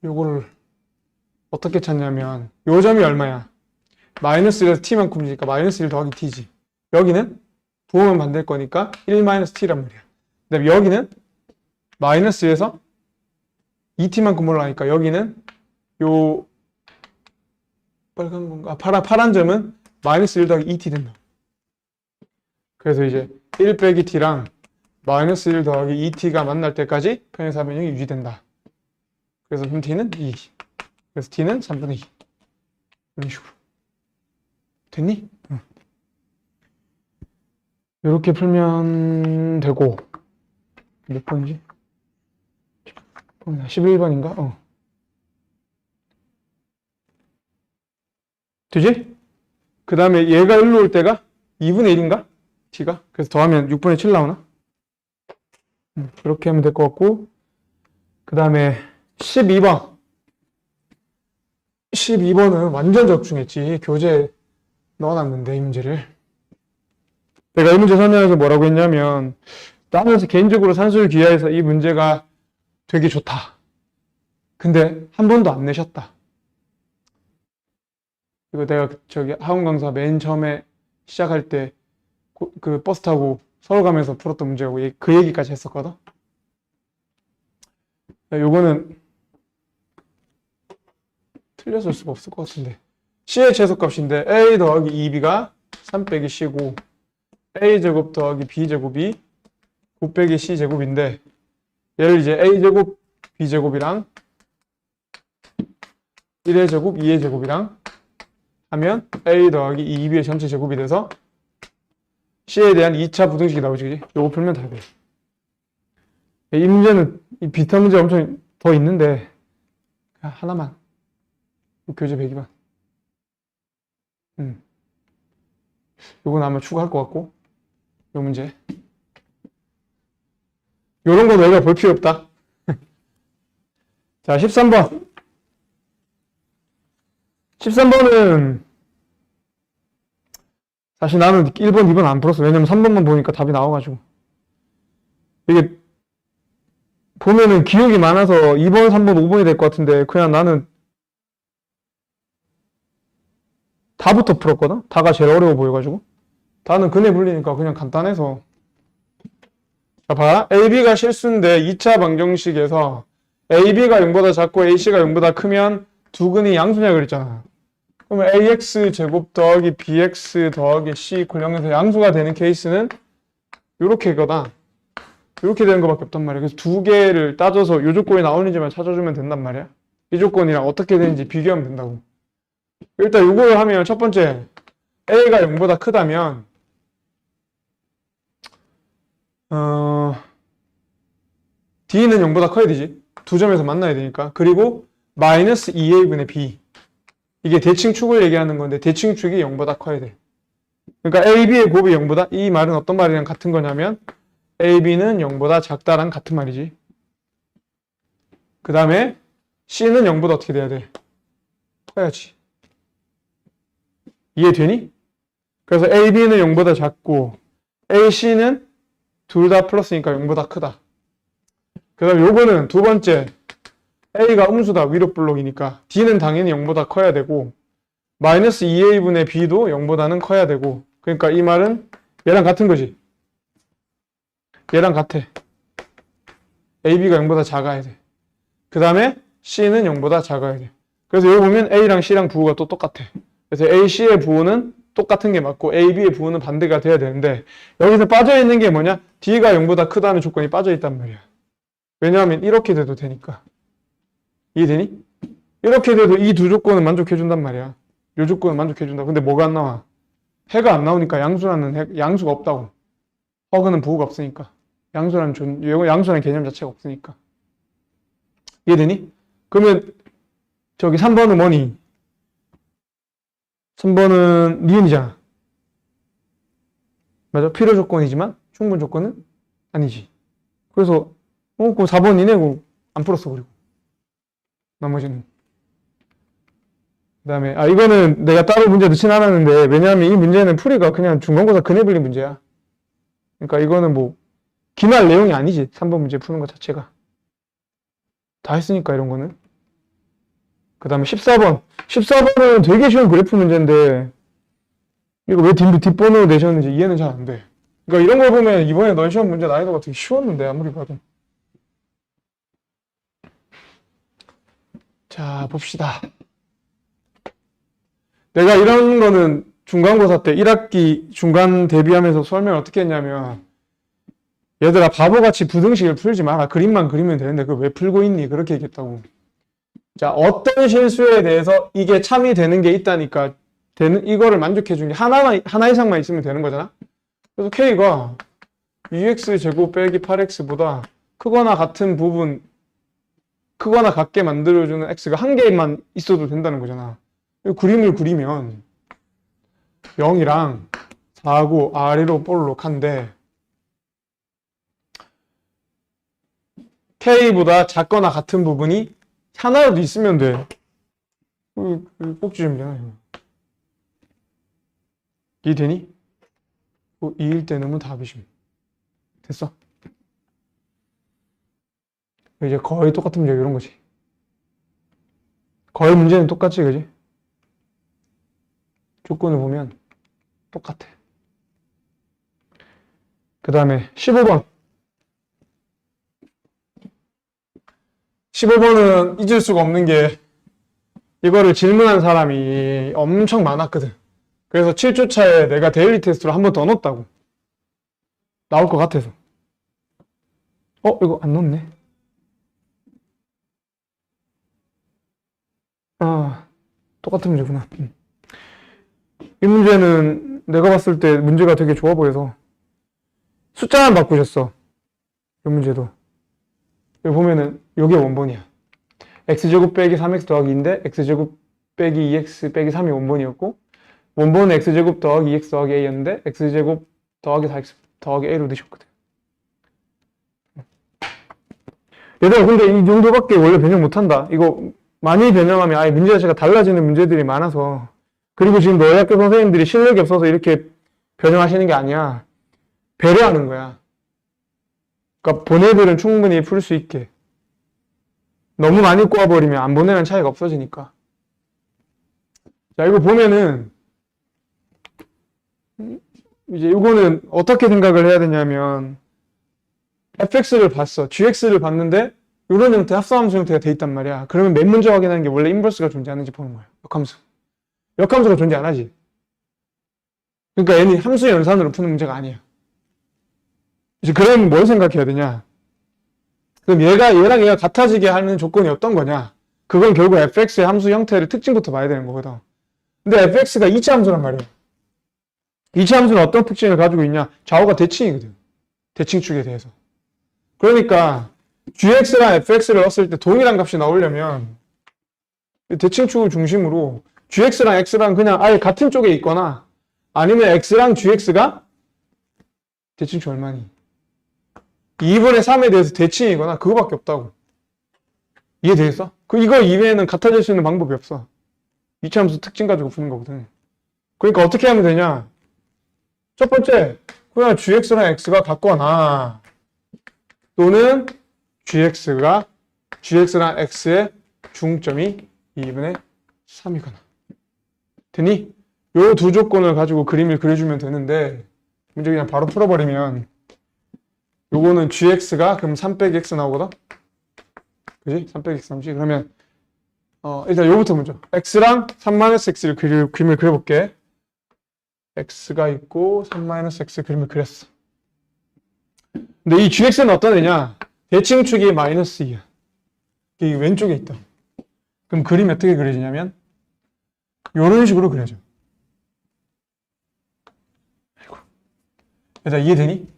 요거를 어떻게 찾냐면 요 점이 얼마야? 마이너스 1에서 t만큼 움직이니까 마이너스 1 더하기 t지. 여기는 부호만 만들 거니까 1 마이너스 t란 말이야. 그 다음에 여기는 마이너스 1에서 2t만큼 올라가니까 여기는 요 빨간 건가? 파란 점은 마이너스 1 더하기 2t 된다. 그래서 이제 1 빼기 t랑 마이너스 1 더하기 2t가 만날 때까지 평행사변형이 유지된다. 그래서 t는 2. 그래서 t는 3분의 2. 이런 식으로. 됐니? 응. 이렇게 풀면 되고, 몇 번이지? 11번인가? 되지? 그 다음에 얘가 일로 올 때가 2분의 1인가? t가? 그래서 더하면 6분의 7 나오나? 그렇게 하면 될 것 같고, 그 다음에 12번. 12번은 완전 적중했지. 교재에 넣어놨는데, 이 문제를. 내가 이 문제 설명해서 뭐라고 했냐면, 나는 개인적으로 산술 기하에서 이 문제가 되게 좋다. 근데 한 번도 안 내셨다. 이거 내가 저기 학원 강사 맨 처음에 시작할 때 그 버스 타고 서울 가면서 풀었던 문제고 그 얘기까지 했었거든. 요거는 틀렸을 수가 없을 것 같은데. C의 최소값인데 A 더하기 2B가 3 빼기 C고 A제곱 더하기 B제곱이 9 빼기 C제곱인데 얘를 이제 A제곱 B제곱이랑 1의 제곱 2의 제곱이랑 하면 A 더하기 2B의 전체 제곱이 돼서 C에 대한 2차 부등식이 나오지, 그지? 요거 풀면 다 돼. 이 문제는 이 비슷한 문제 엄청 더 있는데 그냥 하나만 교재 102번. 요건 아마 추가할 것 같고 요 문제 요런 거 너희가 볼 필요 없다. 자, 13번 13번은 사실 나는 1번, 2번 안 풀었어. 왜냐면 3번만 보니까 답이 나와가지고. 이게 보면은 기억이 많아서 2번, 3번, 5번이 될 것 같은데 그냥 나는 다부터 풀었거든? 다가 제일 어려워 보여가지고. 다는 근해 불리니까 그냥 간단해서. 자, 봐. AB가 실수인데 2차 방정식에서 AB가 0보다 작고 AC가 0보다 크면 두 근이 양수냐 그랬잖아. 그러면 AX 제곱 더하기 BX 더하기 C 이퀄 0에서 양수가 되는 케이스는 요렇게거든. 이렇게 되는 것밖에 없단 말이야. 그래서 두 개를 따져서 요 조건이 나오는지만 찾아주면 된단 말이야. 이 조건이랑 어떻게 되는지 비교하면 된다고. 일단 요걸 하면 첫 번째 A가 0보다 크다면 D는 0보다 커야 되지. 두 점에서 만나야 되니까. 그리고 마이너스 2A분의 B. 이게 대칭축을 얘기하는 건데 대칭축이 0보다 커야 돼. 그러니까 AB의 곱이 0보다 이 말은 어떤 말이랑 같은 거냐면 AB는 0보다 작다랑 같은 말이지. 그 다음에 C는 0보다 어떻게 돼야 돼? 커야지. 이해되니? 그래서 AB는 0보다 작고 AC는 둘 다 플러스니까 0보다 크다. 그 다음에 요거는 두 번째 A가 음수다 위로 블록이니까 D는 당연히 0보다 커야 되고 마이너스 2A분의 B도 0보다는 커야 되고 그러니까 이 말은 얘랑 같은 거지. 얘랑 같아. AB가 0보다 작아야 돼. 그 다음에 C는 0보다 작아야 돼. 그래서 여기 보면 A랑 C랑 부호가 또 똑같아. 그래서 AC의 부호는 똑같은 게 맞고 AB의 부호는 반대가 돼야 되는데 여기서 빠져있는 게 뭐냐? D가 0보다 크다는 조건이 빠져있단 말이야. 왜냐하면 이렇게 돼도 되니까. 이해되니? 이렇게 돼도 이 두 조건은 만족해준단 말이야. 이 조건은 만족해준다. 근데 뭐가 안 나와? 해가 안 나오니까 양수가 없다고. 허그는 부호가 없으니까. 양수라는 개념 자체가 없으니까. 이해되니? 그러면 저기 3번은 뭐니? 3번은 니은이잖아. 맞아? 필요 조건이지만 충분 조건은 아니지. 그래서 그럼 4번 이내고 안 풀었어. 그리고 나머지는 그 다음에 이거는 내가 따로 문제 넣진 않았는데 왜냐하면 이 문제는 풀이가 그냥 중간고사 근해불리 문제야. 그러니까 이거는 뭐 기말 내용이 아니지. 3번 문제 푸는 것 자체가 다 했으니까 이런 거는. 그 다음에 14번은 되게 쉬운 그래프 문제인데 이거 왜 뒷번호로 내셨는지 이해는 잘 안 돼. 그러니까 이런 걸 보면 이번에 넌 시험 문제 난이도가 되게 쉬웠는데 아무리 봐도. 자, 봅시다. 내가 이런 거는 중간고사 때 1학기 중간 대비하면서 설명을 어떻게 했냐면 얘들아 바보같이 부등식을 풀지 마라. 그림만 그리면 되는데 그걸 왜 풀고 있니? 그렇게 얘기했다고. 자, 어떤 실수에 대해서 이게 참이 되는 게 있다니까 이거를 만족해 주는 게 하나 이상만 있으면 되는 거잖아. 그래서 K가 2X제곱 빼기 8X보다 크거나 같은 부분, 크거나 같게 만들어주는 X가 한 개만 있어도 된다는 거잖아. 이 그림을 그리면 0이랑 4하고 아래로 볼록한데 K보다 작거나 같은 부분이 하나라도 있으면 돼. 꼭지점이잖아. 이해되니? 2일 때 넣으면 답이지. 됐어? 이제 거의 똑같은 문제 이런 거지. 거의 문제는 똑같지, 그지? 조건을 보면 똑같아. 그 다음에 15번. 15번은 잊을 수가 없는 게 이거를 질문한 사람이 엄청 많았거든. 그래서 7조 차에 내가 데일리 테스트로 한 번 더 넣었다고. 나올 것 같아서. 이거 안 넣었네. 아, 똑같은 문제구나. 이 문제는 내가 봤을 때 문제가 되게 좋아 보여서 숫자만 바꾸셨어. 이 문제도. 여기 보면은 요게 원본이야. x제곱 빼기 3x 더하기 2인데 x제곱 빼기 2x 빼기 3이 원본이었고 원본은 x제곱 더하기 2x 더하기 a였는데 x제곱 더하기 4x 더하기 a로 넣으셨거든. 얘들아 근데 이 정도밖에 원래 변형 못한다. 이거 많이 변형하면 아예 문제 자체가 달라지는 문제들이 많아서 그리고 지금 너희 학교 선생님들이 실력이 없어서 이렇게 변형하시는 게 아니야. 배려하는 거야. 그러니까 보내들은 충분히 풀 수 있게. 너무 많이 꼬아버리면 안 보내는 차이가 없어지니까. 자, 이거 보면은 이제 이거는 어떻게 생각을 해야 되냐면 fx를 봤어. gx를 봤는데 이런 형태 합성함수 형태가 돼 있단 말이야. 그러면 맨 먼저 확인하는 게 원래 인버스가 존재하는지 보는 거야. 역함수. 역함수가 존재 안 하지. 그러니까 얘는 함수 연산으로 푸는 문제가 아니야. 이제 그러면 뭘 생각해야 되냐? 그럼 얘랑 얘가 같아지게 하는 조건이 어떤 거냐? 그건 결국 fx의 함수 형태를 특징부터 봐야 되는 거거든. 근데 fx가 이차 함수란 말이야. 이차 함수는 어떤 특징을 가지고 있냐? 좌우가 대칭이거든. 대칭축에 대해서. 그러니까 gx랑 fx를 넣었을 때 동일한 값이 나오려면 대칭축을 중심으로 gx랑 x랑 그냥 아예 같은 쪽에 있거나 아니면 x랑 gx가 대칭축 얼마니? 2분의 3에 대해서 대칭이거나 그거밖에 없다고. 이해되겠어? 이거 이외에는 같아질 수 있는 방법이 없어. 이차함수 특징 가지고 푸는 거거든. 그러니까 어떻게 하면 되냐? 첫 번째, 그냥 gx랑 x가 같거나 또는 gx랑 x의 중점이 2분의 3이거나. 되니? 요 두 조건을 가지고 그림을 그려주면 되는데 문제 그냥 바로 풀어버리면 요거는 gx가 그럼 3 빼기 x 나오거든? 그지? 3 빼기 x 30. 그러면 일단 요거부터 먼저 x랑 3-x를 그림을 그려볼게. x가 있고 3-x 그림을 그렸어. 근데 이 gx는 어떤 애냐? 대칭축이 마이너스 2야. 이게 왼쪽에 있다. 그럼 그림이 어떻게 그려지냐면 요런 식으로 그려져. 아이고. 일단 이해되니?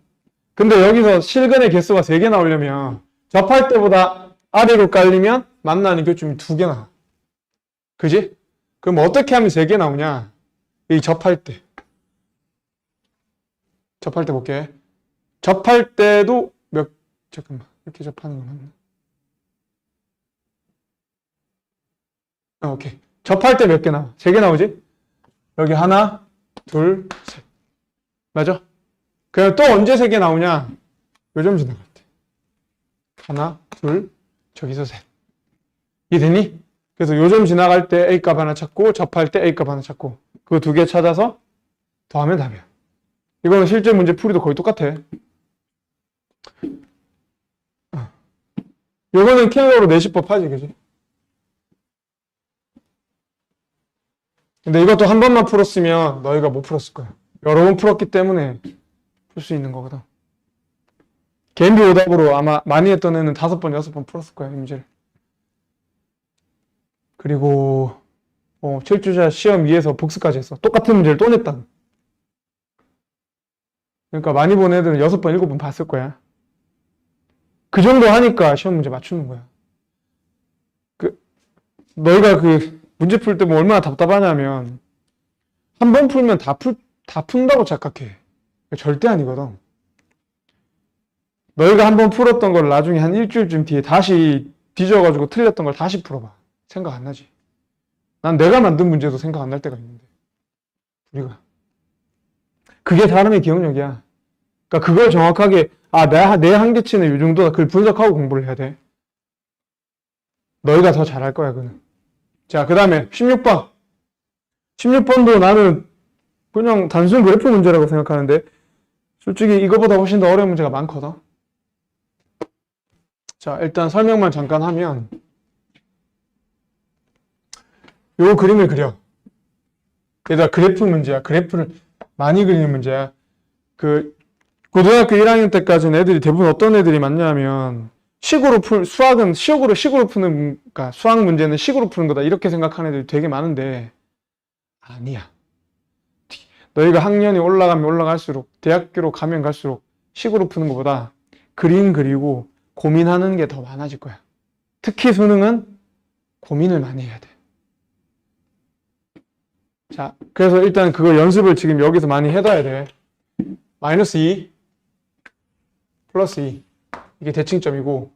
근데 여기서 실근의 개수가 3개 나오려면 접할 때보다 아래로 깔리면 만나는 교점이 2개 나와. 그지? 그럼 어떻게 하면 3개 나오냐? 이 접할 때 볼게. 접할 때도 잠깐만. 이렇게 접하는 건 맞나? 오케이. 접할 때 몇 개 나와? 3개 나오지? 여기 하나, 둘, 셋. 맞아? 그럼 또 언제 3개 나오냐? 요점 지나갈 때. 하나, 둘, 저기서 셋. 이해되니? 그래서 요점 지나갈 때 A값 하나 찾고 접할 때 A값 하나 찾고 그 2개 찾아서 더하면 답이야. 이거는 실제 문제 풀이도 거의 똑같아. 요거는 킬러로 내시법 하지, 그지? 근데 이것도 한 번만 풀었으면 너희가 못 풀었을 거야. 여러 번 풀었기 때문에 풀 수 있는 거거든. 개인비 오답으로 아마 많이 했던 애는 5번, 6번 풀었을 거야, 이 문제를. 그리고 7주자 시험 위에서 복습까지 했어. 똑같은 문제를 또 냈다. 그러니까 많이 본 애들은 6번, 7번 봤을 거야. 그 정도 하니까 시험 문제 맞추는 거야. 너희가 문제 풀 때 뭐 얼마나 답답하냐면, 한 번 풀면 다 푼다고 착각해. 절대 아니거든. 너희가 한 번 풀었던 걸 나중에 한 일주일쯤 뒤에 다시 뒤져가지고 틀렸던 걸 다시 풀어봐. 생각 안 나지. 난 내가 만든 문제도 생각 안 날 때가 있는데. 우리가. 그게 사람의 기억력이야. 그러니까 그걸 정확하게, 내 한계치는 이 정도다. 그걸 분석하고 공부를 해야 돼. 너희가 더 잘할 거야, 그는. 자, 그 다음에 16번. 16번도 나는 그냥 단순 그래프 문제라고 생각하는데, 솔직히 이거보다 훨씬 더 어려운 문제가 많거든. 자, 일단 설명만 잠깐 하면, 요 그림을 그려. 얘들아, 그래프 문제야. 그래프를 많이 그리는 문제야. 고등학교 1학년 때까지는 애들이 대부분 어떤 애들이 많냐면, 수학은 식으로 푸는, 그러니까 수학 문제는 식으로 푸는 거다. 이렇게 생각하는 애들이 되게 많은데, 아니야. 너희가 학년이 올라가면 올라갈수록, 대학교로 가면 갈수록 식으로 푸는 것보다 그림 그리고 고민하는 게 더 많아질 거야. 특히 수능은 고민을 많이 해야 돼. 자, 그래서 일단 그거 연습을 지금 여기서 많이 해둬야 돼. 마이너스 2, 플러스 2. 이게 대칭점이고,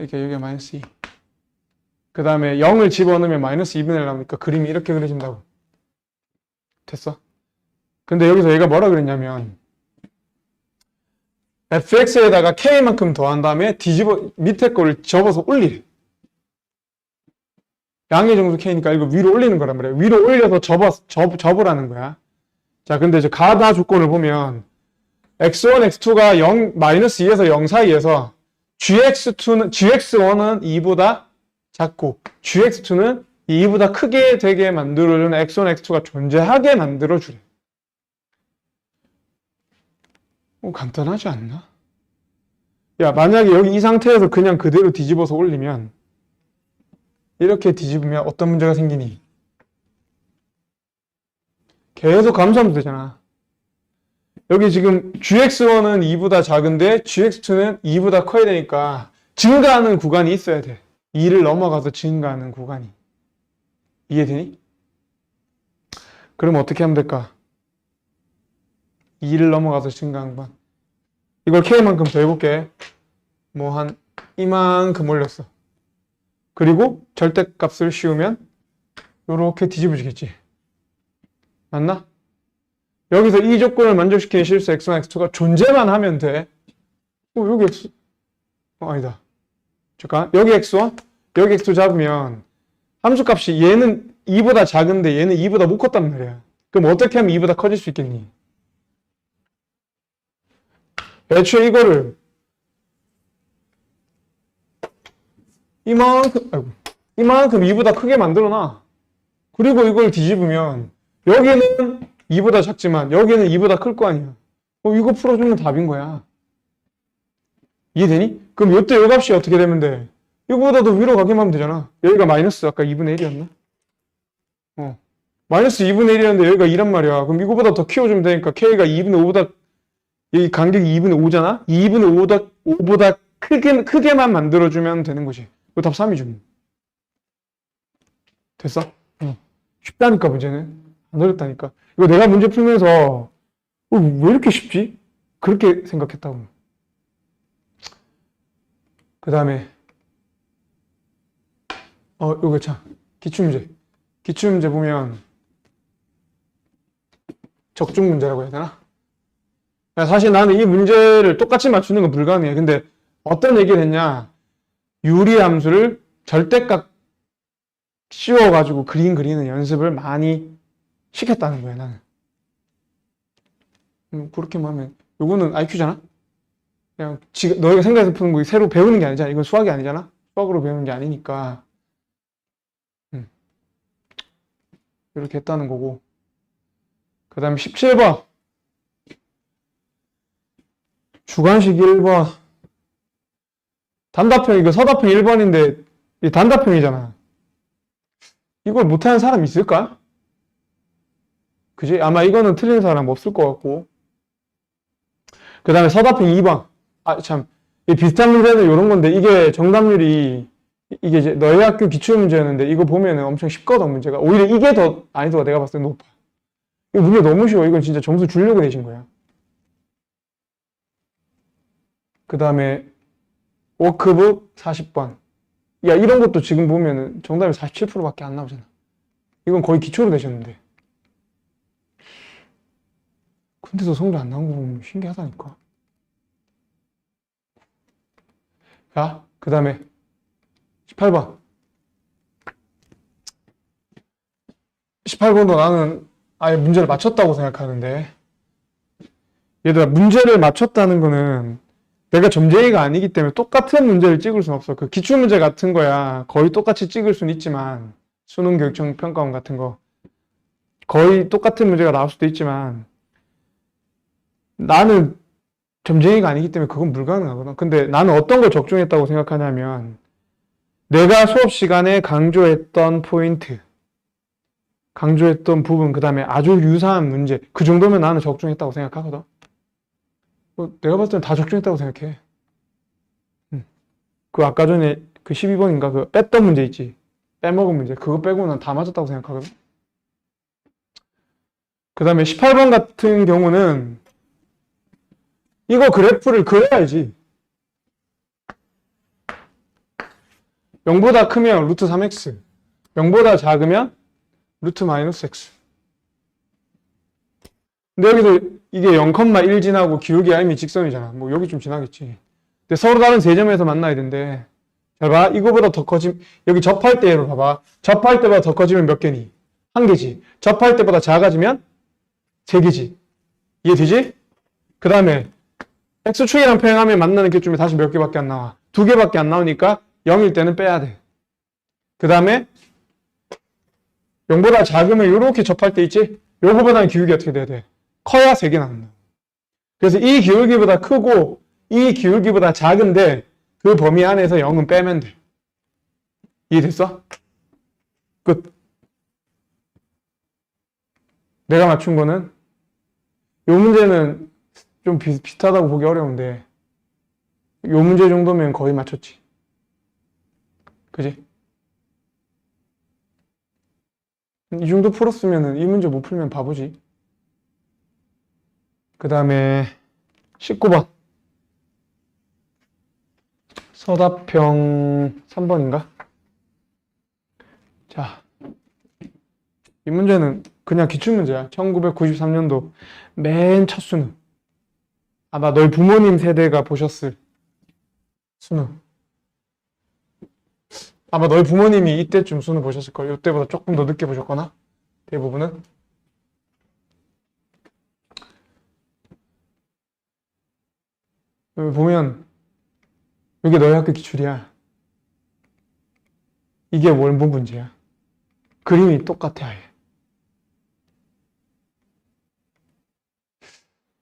이게 여기가 마이너스 2. 그 다음에 0을 집어넣으면 마이너스 2분의 1 나오니까 그림이 이렇게 그려진다고. 됐어? 근데 여기서 얘가 뭐라 그랬냐면, fx에다가 k만큼 더한 다음에 밑에 거를 접어서 올리래. 양의 정수 k니까 이거 위로 올리는 거란 말이야. 위로 올려서 접으라는 거야. 자, 근데 이제 가다 조건을 보면, x1, x2가 0, 마이너스 2에서 0 사이에서 gx1은 2보다 작고, gx2는 2보다 크게 되게 만들어주는 x1, x2가 존재하게 만들어주래. 간단하지 않나? 야, 만약에 여기 이 상태에서 그냥 그대로 뒤집어서 올리면, 이렇게 뒤집으면 어떤 문제가 생기니? 계속 감소하면 되잖아. 여기 지금 gx1은 2보다 작은데 gx2는 2보다 커야 되니까 증가하는 구간이 있어야 돼. 2를 넘어가서 증가하는 구간이. 이해되니? 그럼 어떻게 하면 될까? 2를 넘어가서 증가한 구간. 이걸 k만큼 더 해볼게. 뭐 한 이만큼 올렸어. 그리고 절대값을 씌우면 이렇게 뒤집어지겠지. 맞나? 여기서 이 조건을 만족시키는 실수 x1, x2가 존재만 하면 돼. 여기 x, 아니다. 잠깐, 여기 x1, 여기 x2 잡으면 함수값이 얘는 2보다 작은데 얘는 2보다 못 컸단 말이야. 그럼 어떻게 하면 2보다 커질 수 있겠니? 애초에 이거를 이만큼 2보다 크게 만들어놔. 그리고 이걸 뒤집으면 여기는 2보다 작지만 여기는 2보다 클 거 아니야. 이거 풀어주면 답인 거야. 이해되니? 그럼 요때 요 값이 어떻게 되면 돼? 이거보다 더 위로 가기만 하면 되잖아. 여기가 마이너스 아까 2분의 1이었나? 마이너스 2분의 1이었는데 여기가 2란 말이야. 그럼 이거보다 더 키워주면 되니까 K가 2분의 5보다 여기 간격이 2분의 5잖아? 2분의 5보다 크게만 만들어주면 되는 거지. 이거 답 3이죠. 됐어? 쉽다니까 문제는. 안 어렵다니까. 이거 내가 문제 풀면서 왜 이렇게 쉽지? 그렇게 생각했다고. 그 다음에 이거 참 기출문제. 기출문제 보면 적중 문제라고 해야 되나? 사실 나는 이 문제를 똑같이 맞추는 건 불가능해. 근데 어떤 얘기를 했냐? 유리함수를 절대값 씌워가지고 그림 그리는 연습을 많이 시켰다는 거야, 나는. 그렇게만 하면. 요거는 IQ잖아? 그냥 지금 너희가 생각해서 푸는 거 새로 배우는 게 아니잖아. 이건 수학이 아니잖아? 수학으로 배우는 게 아니니까. 이렇게 했다는 거고. 그 다음에 17번. 주관식 1번. 단답형, 이거 서답형 1번인데, 이 단답형이잖아. 이걸 못하는 사람 있을까? 그지? 아마 이거는 틀린 사람 없을 것 같고. 그 다음에 서답형 2번. 아, 참. 이 비슷한 문제는 이런 건데, 이게 정답률이, 이게 이제 너희 학교 기출문제였는데, 이거 보면은 엄청 쉽거든, 문제가. 오히려 이게 더 난이도가 내가 봤을 때 높아. 이거 문제 너무 쉬워. 이건 진짜 점수 주려고 내신 거야. 그 다음에, 워크북 40번. 야, 이런 것도 지금 보면은 정답이 47%밖에 안 나오잖아. 이건 거의 기초로 내셨는데. 근데도 성적 안 나온 거 보면 신기하다니까. 자, 그 다음에 18번. 18번도 나는 아예 문제를 맞췄다고 생각하는데, 얘들아, 문제를 맞췄다는 거는 내가 점쟁이가 아니기 때문에 똑같은 문제를 찍을 수는 없어. 그 기출문제 같은 거야 거의 똑같이 찍을 수는 있지만, 수능 교육청 평가원 같은 거 거의 똑같은 문제가 나올 수도 있지만, 나는 점쟁이가 아니기 때문에 그건 불가능하거든. 근데 나는 어떤 걸 적중했다고 생각하냐면, 내가 수업 시간에 강조했던 포인트, 강조했던 부분, 그 다음에 아주 유사한 문제, 그 정도면 나는 적중했다고 생각하거든. 내가 봤을 때는 다 적중했다고 생각해. 그 아까 전에 그 12번인가 그 뺐던 문제 있지, 빼먹은 문제, 그거 빼고는 다 맞았다고 생각하거든. 그 다음에 18번 같은 경우는 이거 그래프를 그려야지. 0보다 크면 루트 3x, 0보다 작으면 루트 마이너스 x. 근데 여기서 이게 0,1 지나고 기울기 M이 직선이잖아. 뭐 여기 좀 지나겠지. 근데 서로 다른 세 점에서 만나야 되는데, 잘 봐. 이거보다 더 커지면, 여기 접할 때로 봐봐. 접할 때보다 더 커지면 몇 개니? 한 개지. 접할 때보다 작아지면 세 개지. 이해되지? 그 다음에 x축이랑 평행하면 만나는 교점이 다시 몇 개밖에 안 나와? 두 개밖에 안 나오니까 0일 때는 빼야 돼. 그 다음에 0보다 작으면 이렇게 접할 때 있지? 요거보다는 기울기 어떻게 돼야 돼? 커야 3개 나온다. 그래서 이 기울기보다 크고 이 기울기보다 작은데 그 범위 안에서 0은 빼면 돼. 이해됐어? 끝. 내가 맞춘 거는, 요 문제는 좀 비슷하다고 보기 어려운데, 요 문제 정도면 거의 맞췄지. 그지? 이 정도 풀었으면, 이 문제 못 풀면 바보지. 그 다음에 19번. 서답형 3번인가? 자, 이 문제는 그냥 기출문제야. 1993년도 맨 첫 수능. 아마 너희 부모님 세대가 보셨을 수능. 아마 너희 부모님이 이때쯤 수능 보셨을 거예요. 이때보다 조금 더 늦게 보셨거나, 대부분은. 여기 보면 이게 너희 학교 기출이야. 이게 원본 문제야. 그림이 똑같아 아예.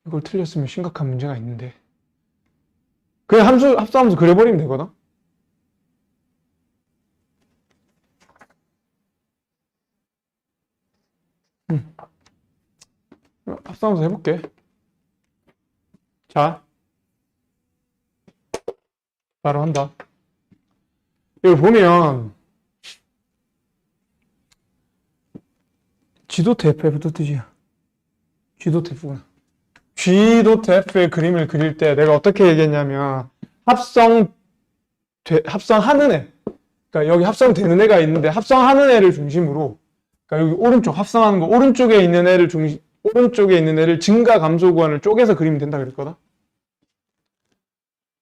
이걸 틀렸으면 심각한 문제가 있는데, 그냥 합수하면서 그려버리면 되거든. 합수하면서 해볼게. 자, 바로 한다. 여기 보면 G도트 FF도 뜻이야. G도트 F구나. G도트 F의 그림을 그릴 때 내가 어떻게 얘기했냐면, 합성하는 애, 그러니까 여기 합성되는 애가 있는데, 합성하는 애를 중심으로, 그러니까 여기 오른쪽 합성하는 거, 오른쪽에 있는 애를 오른쪽에 있는 애를 증가 감소 구간을 쪼개서 그리면 된다 그랬거든.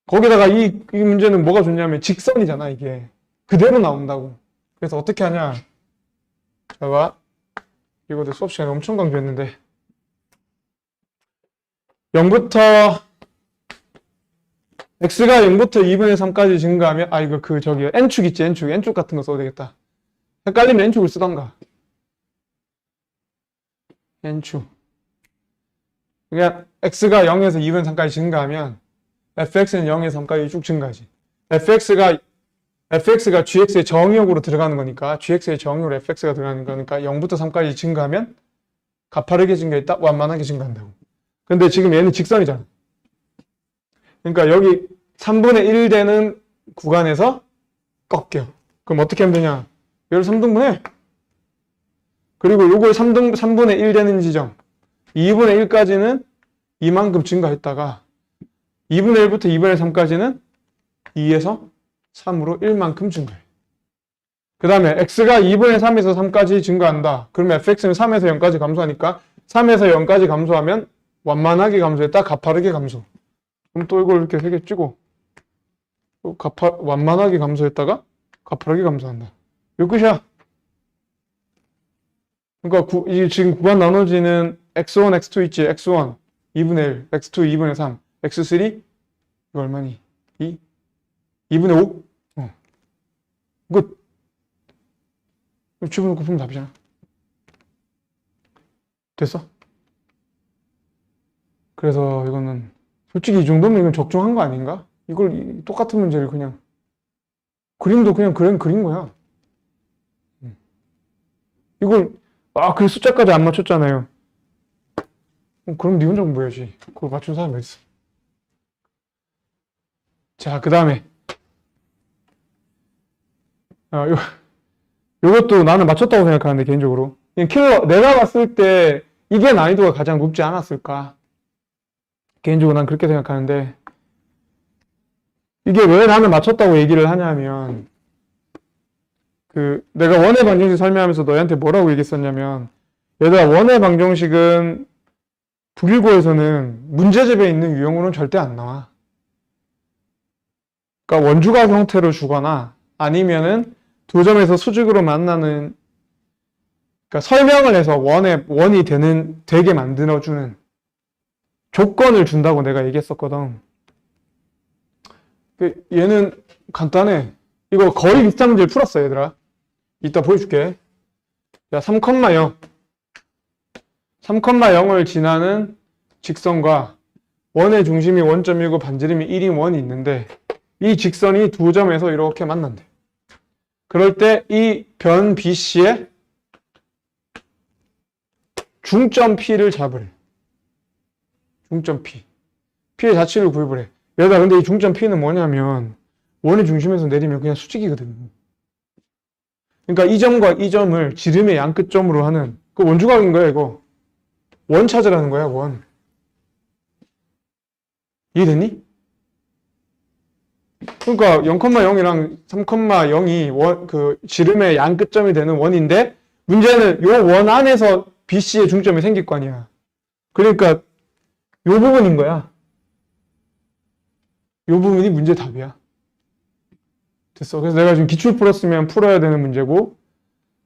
거기다가 이 문제는 뭐가 좋냐면 직선이잖아. 이게 그대로 나온다고. 그래서 어떻게 하냐, 자, 이것도 수업 시간에 엄청 강조했는데, 0부터 x가 0부터 2분의 3까지 증가하면, 이거 저기 n축 있지, n축 같은 거 써도 되겠다. 헷갈리면 n축을 쓰던가. n축. 그러니까 x가 0에서 2분의 3까지 증가하면 fx는 0에서 3까지 쭉 증가하지. fx가 gx의 정의역으로 들어가는 거니까, gx의 정의역으로 fx가 들어가는 거니까 0부터 3까지 증가하면 가파르게 증가했다, 완만하게 증가한다고. 근데 지금 얘는 직선이잖아. 그러니까 여기 3분의 1 되는 구간에서 꺾여. 그럼 어떻게 하면 되냐? 얘를 3등분해. 그리고 요걸 3분의 1 되는 지점 2분의 1까지는 이만큼 증가했다가 2분의 1부터 2분의 3까지는 2에서 3으로 1만큼 증가해. 그 다음에 x가 2분의 3에서 3까지 증가한다. 그러면 fx는 3에서 0까지 감소하니까 3에서 0까지 감소하면 완만하게 감소했다, 가파르게 감소. 그럼 또 이걸 이렇게 3개 찍고 완만하게 감소했다가 가파르게 감소한다. 요 끝이야. 그러니까 이 지금 구간 나눠지는 x1, x2 있지? x1 2분의 1, x2 2분의 3, x3 이거 얼마니? 2분의 5? 끝. 집어넣고 풀면 답이잖아. 됐어? 그래서 이거는 솔직히 이 정도면 이건 적중한 거 아닌가? 이걸 똑같은 문제를 그냥 그림도 그냥 그린 거야. 이걸 그 숫자까지 안 맞췄잖아요. 그럼 네 혼자 공부해야지. 그걸 맞춘 사람이 어딨어? 자, 그 다음에 요것도 나는 맞췄다고 생각하는데 개인적으로 그냥 킬러 내가 봤을 때 이게 난이도가 가장 높지 않았을까? 개인적으로 난 그렇게 생각하는데 이게 왜 나는 맞췄다고 얘기를 하냐면 내가 원의 방정식 설명하면서 너희한테 뭐라고 얘기했었냐면 얘들아 원의 방정식은 불일고에서는 문제집에 있는 유형으로는 절대 안 나와. 그러니까 원주각 형태로 주거나 아니면은 두 점에서 수직으로 만나는 그러니까 설명을 해서 원이 되게 만들어주는 조건을 준다고 내가 얘기했었거든. 얘는 간단해. 이거 거의 비슷한 문제를 풀었어, 얘들아. 이따 보여줄게. 야, 3,0. 3,0을 지나는 직선과 원의 중심이 원점이고 반지름이 1인 원이 있는데 이 직선이 두 점에서 이렇게 만난대. 그럴 때 이 변 BC의 중점 P를 잡으래. 중점 P. P의 자치를 구입을 해. 얘들아, 근데 이 중점 P는 뭐냐면 원의 중심에서 내리면 그냥 수직이거든. 그러니까 이 점과 이 점을 지름의 양끝점으로 하는 그 원주각인 거야, 이거. 원 찾으라는 거야, 원. 이해됐니? 그러니까 0,0이랑 3,0이 그 지름의 양끝점이 되는 원인데 문제는 요 원 안에서 BC의 중점이 생길 거 아니야. 그러니까 요 부분인 거야. 요 부분이 문제 답이야. 됐어. 그래서 내가 지금 기출 풀었으면 풀어야 되는 문제고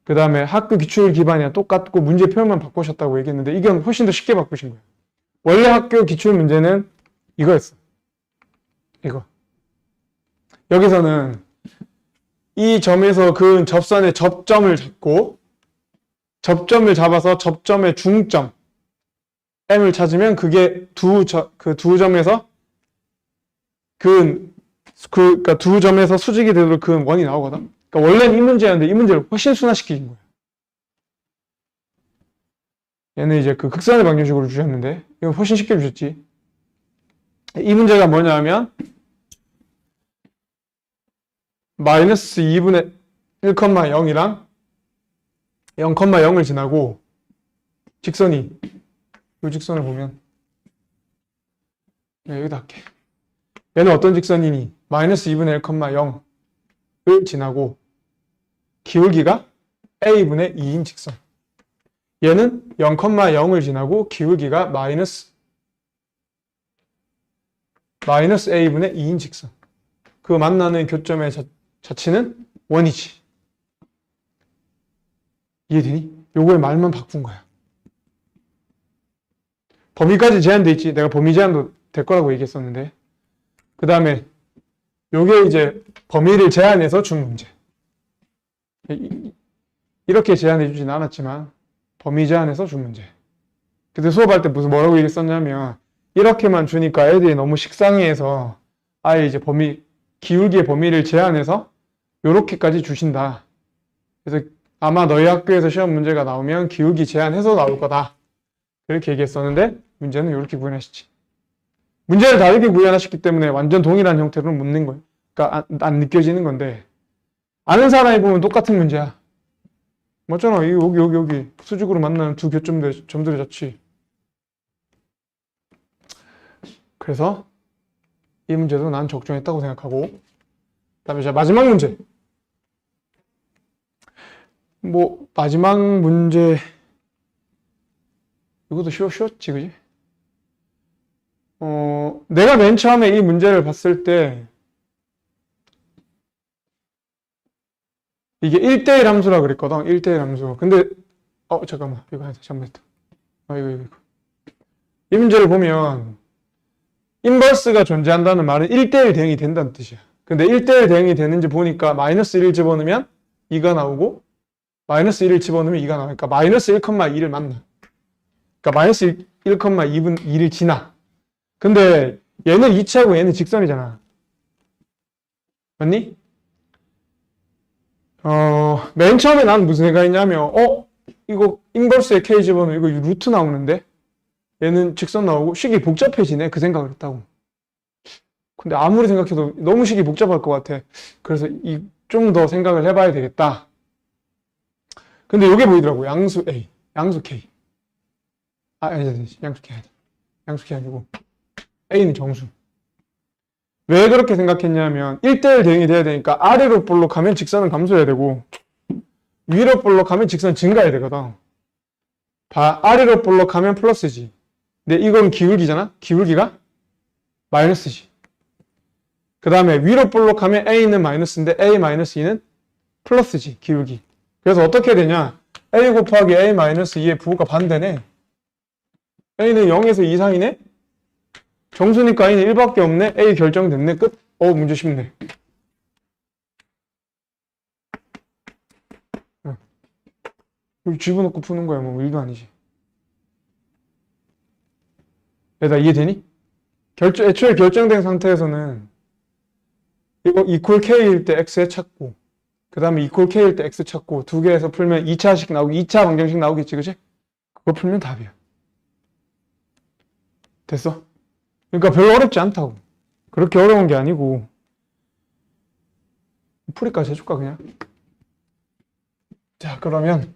그 다음에 학교 기출 기반이랑 똑같고 문제 표현만 바꾸셨다고 얘기했는데 이건 훨씬 더 쉽게 바꾸신 거야. 원래 학교 기출 문제는 이거였어. 이거. 여기서는 이 점에서 그은 접선의 접점을 잡고 접점을 잡아서 접점의 중점 M을 찾으면 그게 두 점에서 그러니까 두 점에서 수직이 되도록 그은 원이 나오거든. 그러니까 원래는 이 문제였는데 이 문제를 훨씬 순화시킨 거야. 얘는 이제 그 극산의 방정식으로 주셨는데 이거 훨씬 쉽게 주셨지. 이 문제가 뭐냐면 마이너스 2분의 1,0이랑 0,0을 지나고 직선이 이 직선을 보면 여기다 할게. 얘는 어떤 직선이니? 마이너스 2분의 1,0을 지나고 기울기가 a분의 2인 직선. 얘는 0,0을 지나고 기울기가 마이너스 a분의 2인 직선. 그 만나는 교점의 자치는 원이지. 이해되니? 요거의 말만 바꾼 거야. 범위까지 제한돼 있지. 내가 범위 제한도 될 거라고 얘기했었는데. 그 다음에 요게 이제 범위를 제한해서 준 문제. 이렇게 제한해 주진 않았지만 범위 제한해서 준 문제. 그때 수업할 때 뭐라고 얘기했었냐면 이렇게만 주니까 애들이 너무 식상해해서 아예 이제 기울기의 범위를 제한해서 요렇게까지 주신다. 그래서 아마 너희 학교에서 시험 문제가 나오면 기울기 제한해서 나올 거다. 그렇게 얘기했었는데 문제는 이렇게 구현하시지. 문제를 다르게 구현하셨기 때문에 완전 동일한 형태로는 못 낸 거예요. 그러니까 안 느껴지는 건데 아는 사람이 보면 똑같은 문제야. 맞잖아. 여기 수직으로 만나는 두 점들의 자치. 그래서 이 문제도 난 적중했다고 생각하고, 그다음에 이제 마지막 문제. 뭐 마지막 문제 이것도 쉬웠지, 그지? 내가 맨 처음에 이 문제를 봤을 때 이게 1대1 함수라 그랬거든. 1대1 함수. 근데 잠깐만. 이거 하자. 잘못했다. 이거. 이 문제를 보면 인버스가 존재한다는 말은 1대1 대응이 된다는 뜻이야. 근데 1대1 대응이 되는지 보니까 마이너스 1을 집어넣으면 2가 나오고 마이너스 1을 집어넣으면 2가 나오니까 마이너스 1,2를 만나. 그러니까 마이너스 1,2를 지나. 근데 얘는 이치하고 얘는 직선이잖아. 맞니? 맨 처음에 난 무슨 생각했냐면 이거 인버스에 k 집어넣으면 이거 루트 나오는데 얘는 직선 나오고 식이 복잡해지네. 그 생각을 했다고. 근데 아무리 생각해도 너무 식이 복잡할 것 같아. 그래서 좀 더 생각을 해봐야 되겠다. 근데 이게 보이더라고. 양수 A, 양수 K. 아니, 양수 K 아니다. 양수 K 아니고 A는 정수. 왜 그렇게 생각했냐면 1대1 대응이 돼야 되니까 아래로 볼록하면 직선은 감소해야 되고 위로 볼록하면 직선 증가해야 되거든. 아래로 볼록하면 플러스지. 근데 이건 기울기잖아. 기울기가 마이너스지. 그 다음에 위로 볼록하면 A는 마이너스인데 A-2는 플러스지. 기울기. 그래서 어떻게 되냐. A 곱하기 A-2의 부호가 반대네. A는 0에서 2 사이네. 정수니까 A는 1밖에 없네. A 결정됐네. 끝. 문제 쉽네. 여기 집어넣고 푸는 거야. 뭐 일도 아니지. 얘들아 이해되니? 애초에 결정된 상태에서는 이거 equal k일 때 x에 찾고 그 다음에 equal k일 때 x 찾고 두 개에서 풀면 2차식 나오기 2차 방정식 나오겠지, 그치? 그거 풀면 답이야. 됐어? 그러니까 별로 어렵지 않다고. 그렇게 어려운 게 아니고 풀이까지 해줄까 그냥? 자, 그러면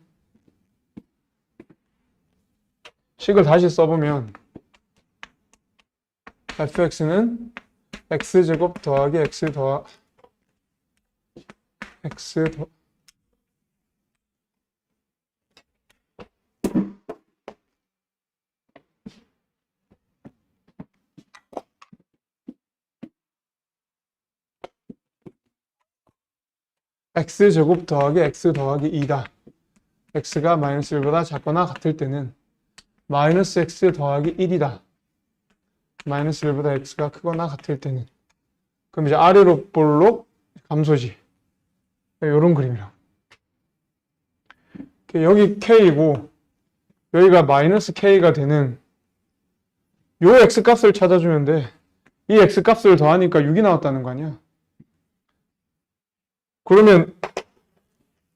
식을 다시 써보면 fx는 x제곱 더하기 x 더 x제곱 더하기 x 더하기 2다. x가 마이너스 1보다 작거나 같을 때는 마이너스 x 더하기 1이다. 마이너스 1보다 x가 크거나 같을 때는. 그럼 이제 아래로 볼록 감소지. 이런 그림이라고. 여기 k이고 여기가 마이너스 k가 되는 요 x값을 찾아주면 돼. 이 x값을 더하니까 6이 나왔다는 거 아니야. 그러면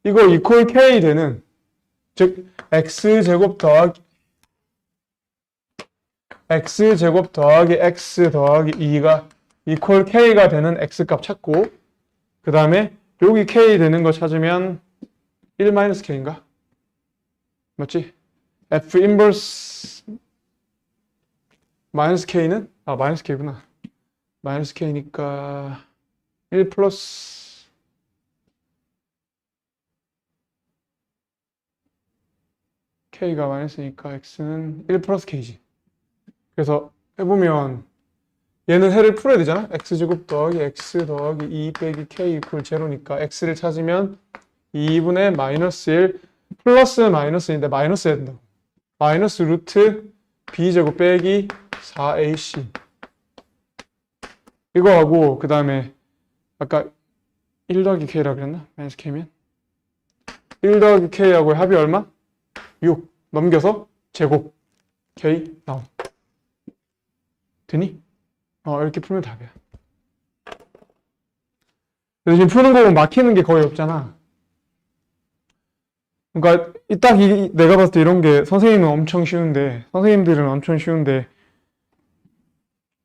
이거 equal k 되는, 즉 x제곱 더하기 x 더하기 2가 equal k가 되는 x값 찾고 그 다음에 여기 k 되는 거 찾으면 1-k인가? 맞지? f 인버스 마이너스 k는? 마이너스 k구나. 마이너스 k니까 1 플러스 k가 마이너스니까 x는 1 플러스 k지. 그래서 해보면 얘는 해를 풀어야 되잖아. x제곱 더하기 x 더하기 2 빼기 k 이퀄 제로니까 x를 찾으면 2분의 마이너스 1 플러스 마이너스인데 마이너스 해야 된다고. 마이너스 루트 b제곱 빼기 4ac 이거 하고 그 다음에 아까 1 더하기 k라 그랬나? 마이너스 k면 1 더하기 k하고 합이 얼마? 6 넘겨서 제곱 k 나옴. 되니? 이렇게 풀면 답이야. 그래서 지금 푸는 거 보면 막히는 게 거의 없잖아. 그러니까 딱 내가 봤을 때 이런 게 선생님들은 엄청 쉬운데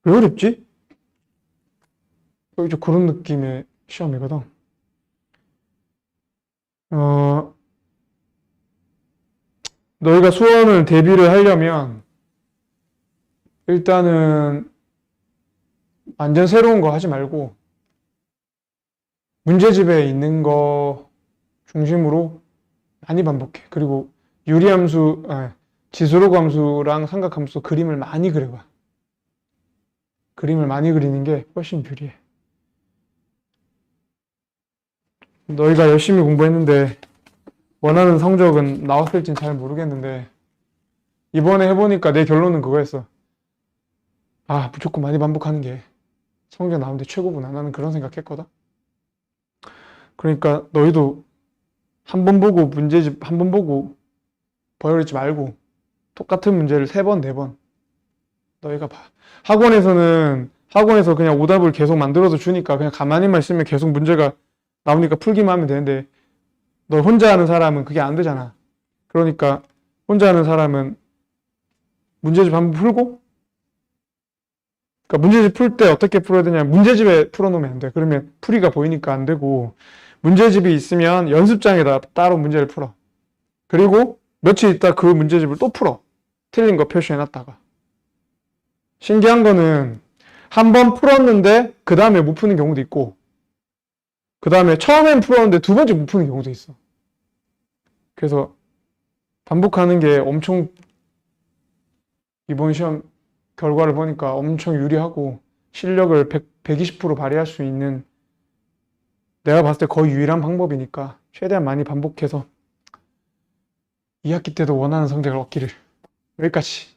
왜 어렵지? 이제 그런 느낌의 시험이거든. 너희가 수험을 대비를 하려면 일단은 완전 새로운 거 하지 말고 문제집에 있는 거 중심으로 많이 반복해. 그리고 유리함수, 지수록 함수랑 삼각함수 그림을 많이 그려봐. 그림을 많이 그리는 게 훨씬 유리해. 너희가 열심히 공부했는데 원하는 성적은 나왔을진 잘 모르겠는데 이번에 해보니까 내 결론은 그거였어. 아, 무조건 많이 반복하는 게 성적 나오는데 최고구나. 나는 그런 생각했거든. 그러니까 너희도 한 번 보고 문제집 한 번 보고 버려버리지 말고 똑같은 문제를 3번, 4번 너희가 봐. 학원에서 그냥 오답을 계속 만들어서 주니까 그냥 가만히만 있으면 계속 문제가 나오니까 풀기만 하면 되는데 너 혼자 하는 사람은 그게 안 되잖아. 그러니까 혼자 하는 사람은 문제집 한번 풀고, 그러니까 문제집 풀 때 어떻게 풀어야 되냐, 문제집에 풀어놓으면 안 돼. 그러면 풀이가 보이니까 안 되고, 문제집이 있으면 연습장에다 따로 문제를 풀어. 그리고 며칠 있다 그 문제집을 또 풀어. 틀린 거 표시해놨다가. 신기한 거는 한 번 풀었는데 그 다음에 못 푸는 경우도 있고, 그 다음에 처음엔 풀었는데 2번째 못 푸는 경우도 있어. 그래서 반복하는 게 엄청 이번 시험 결과를 보니까 엄청 유리하고 실력을 120% 발휘할 수 있는, 내가 봤을 때 거의 유일한 방법이니까 최대한 많이 반복해서 2학기 때도 원하는 성적을 얻기를. 여기까지.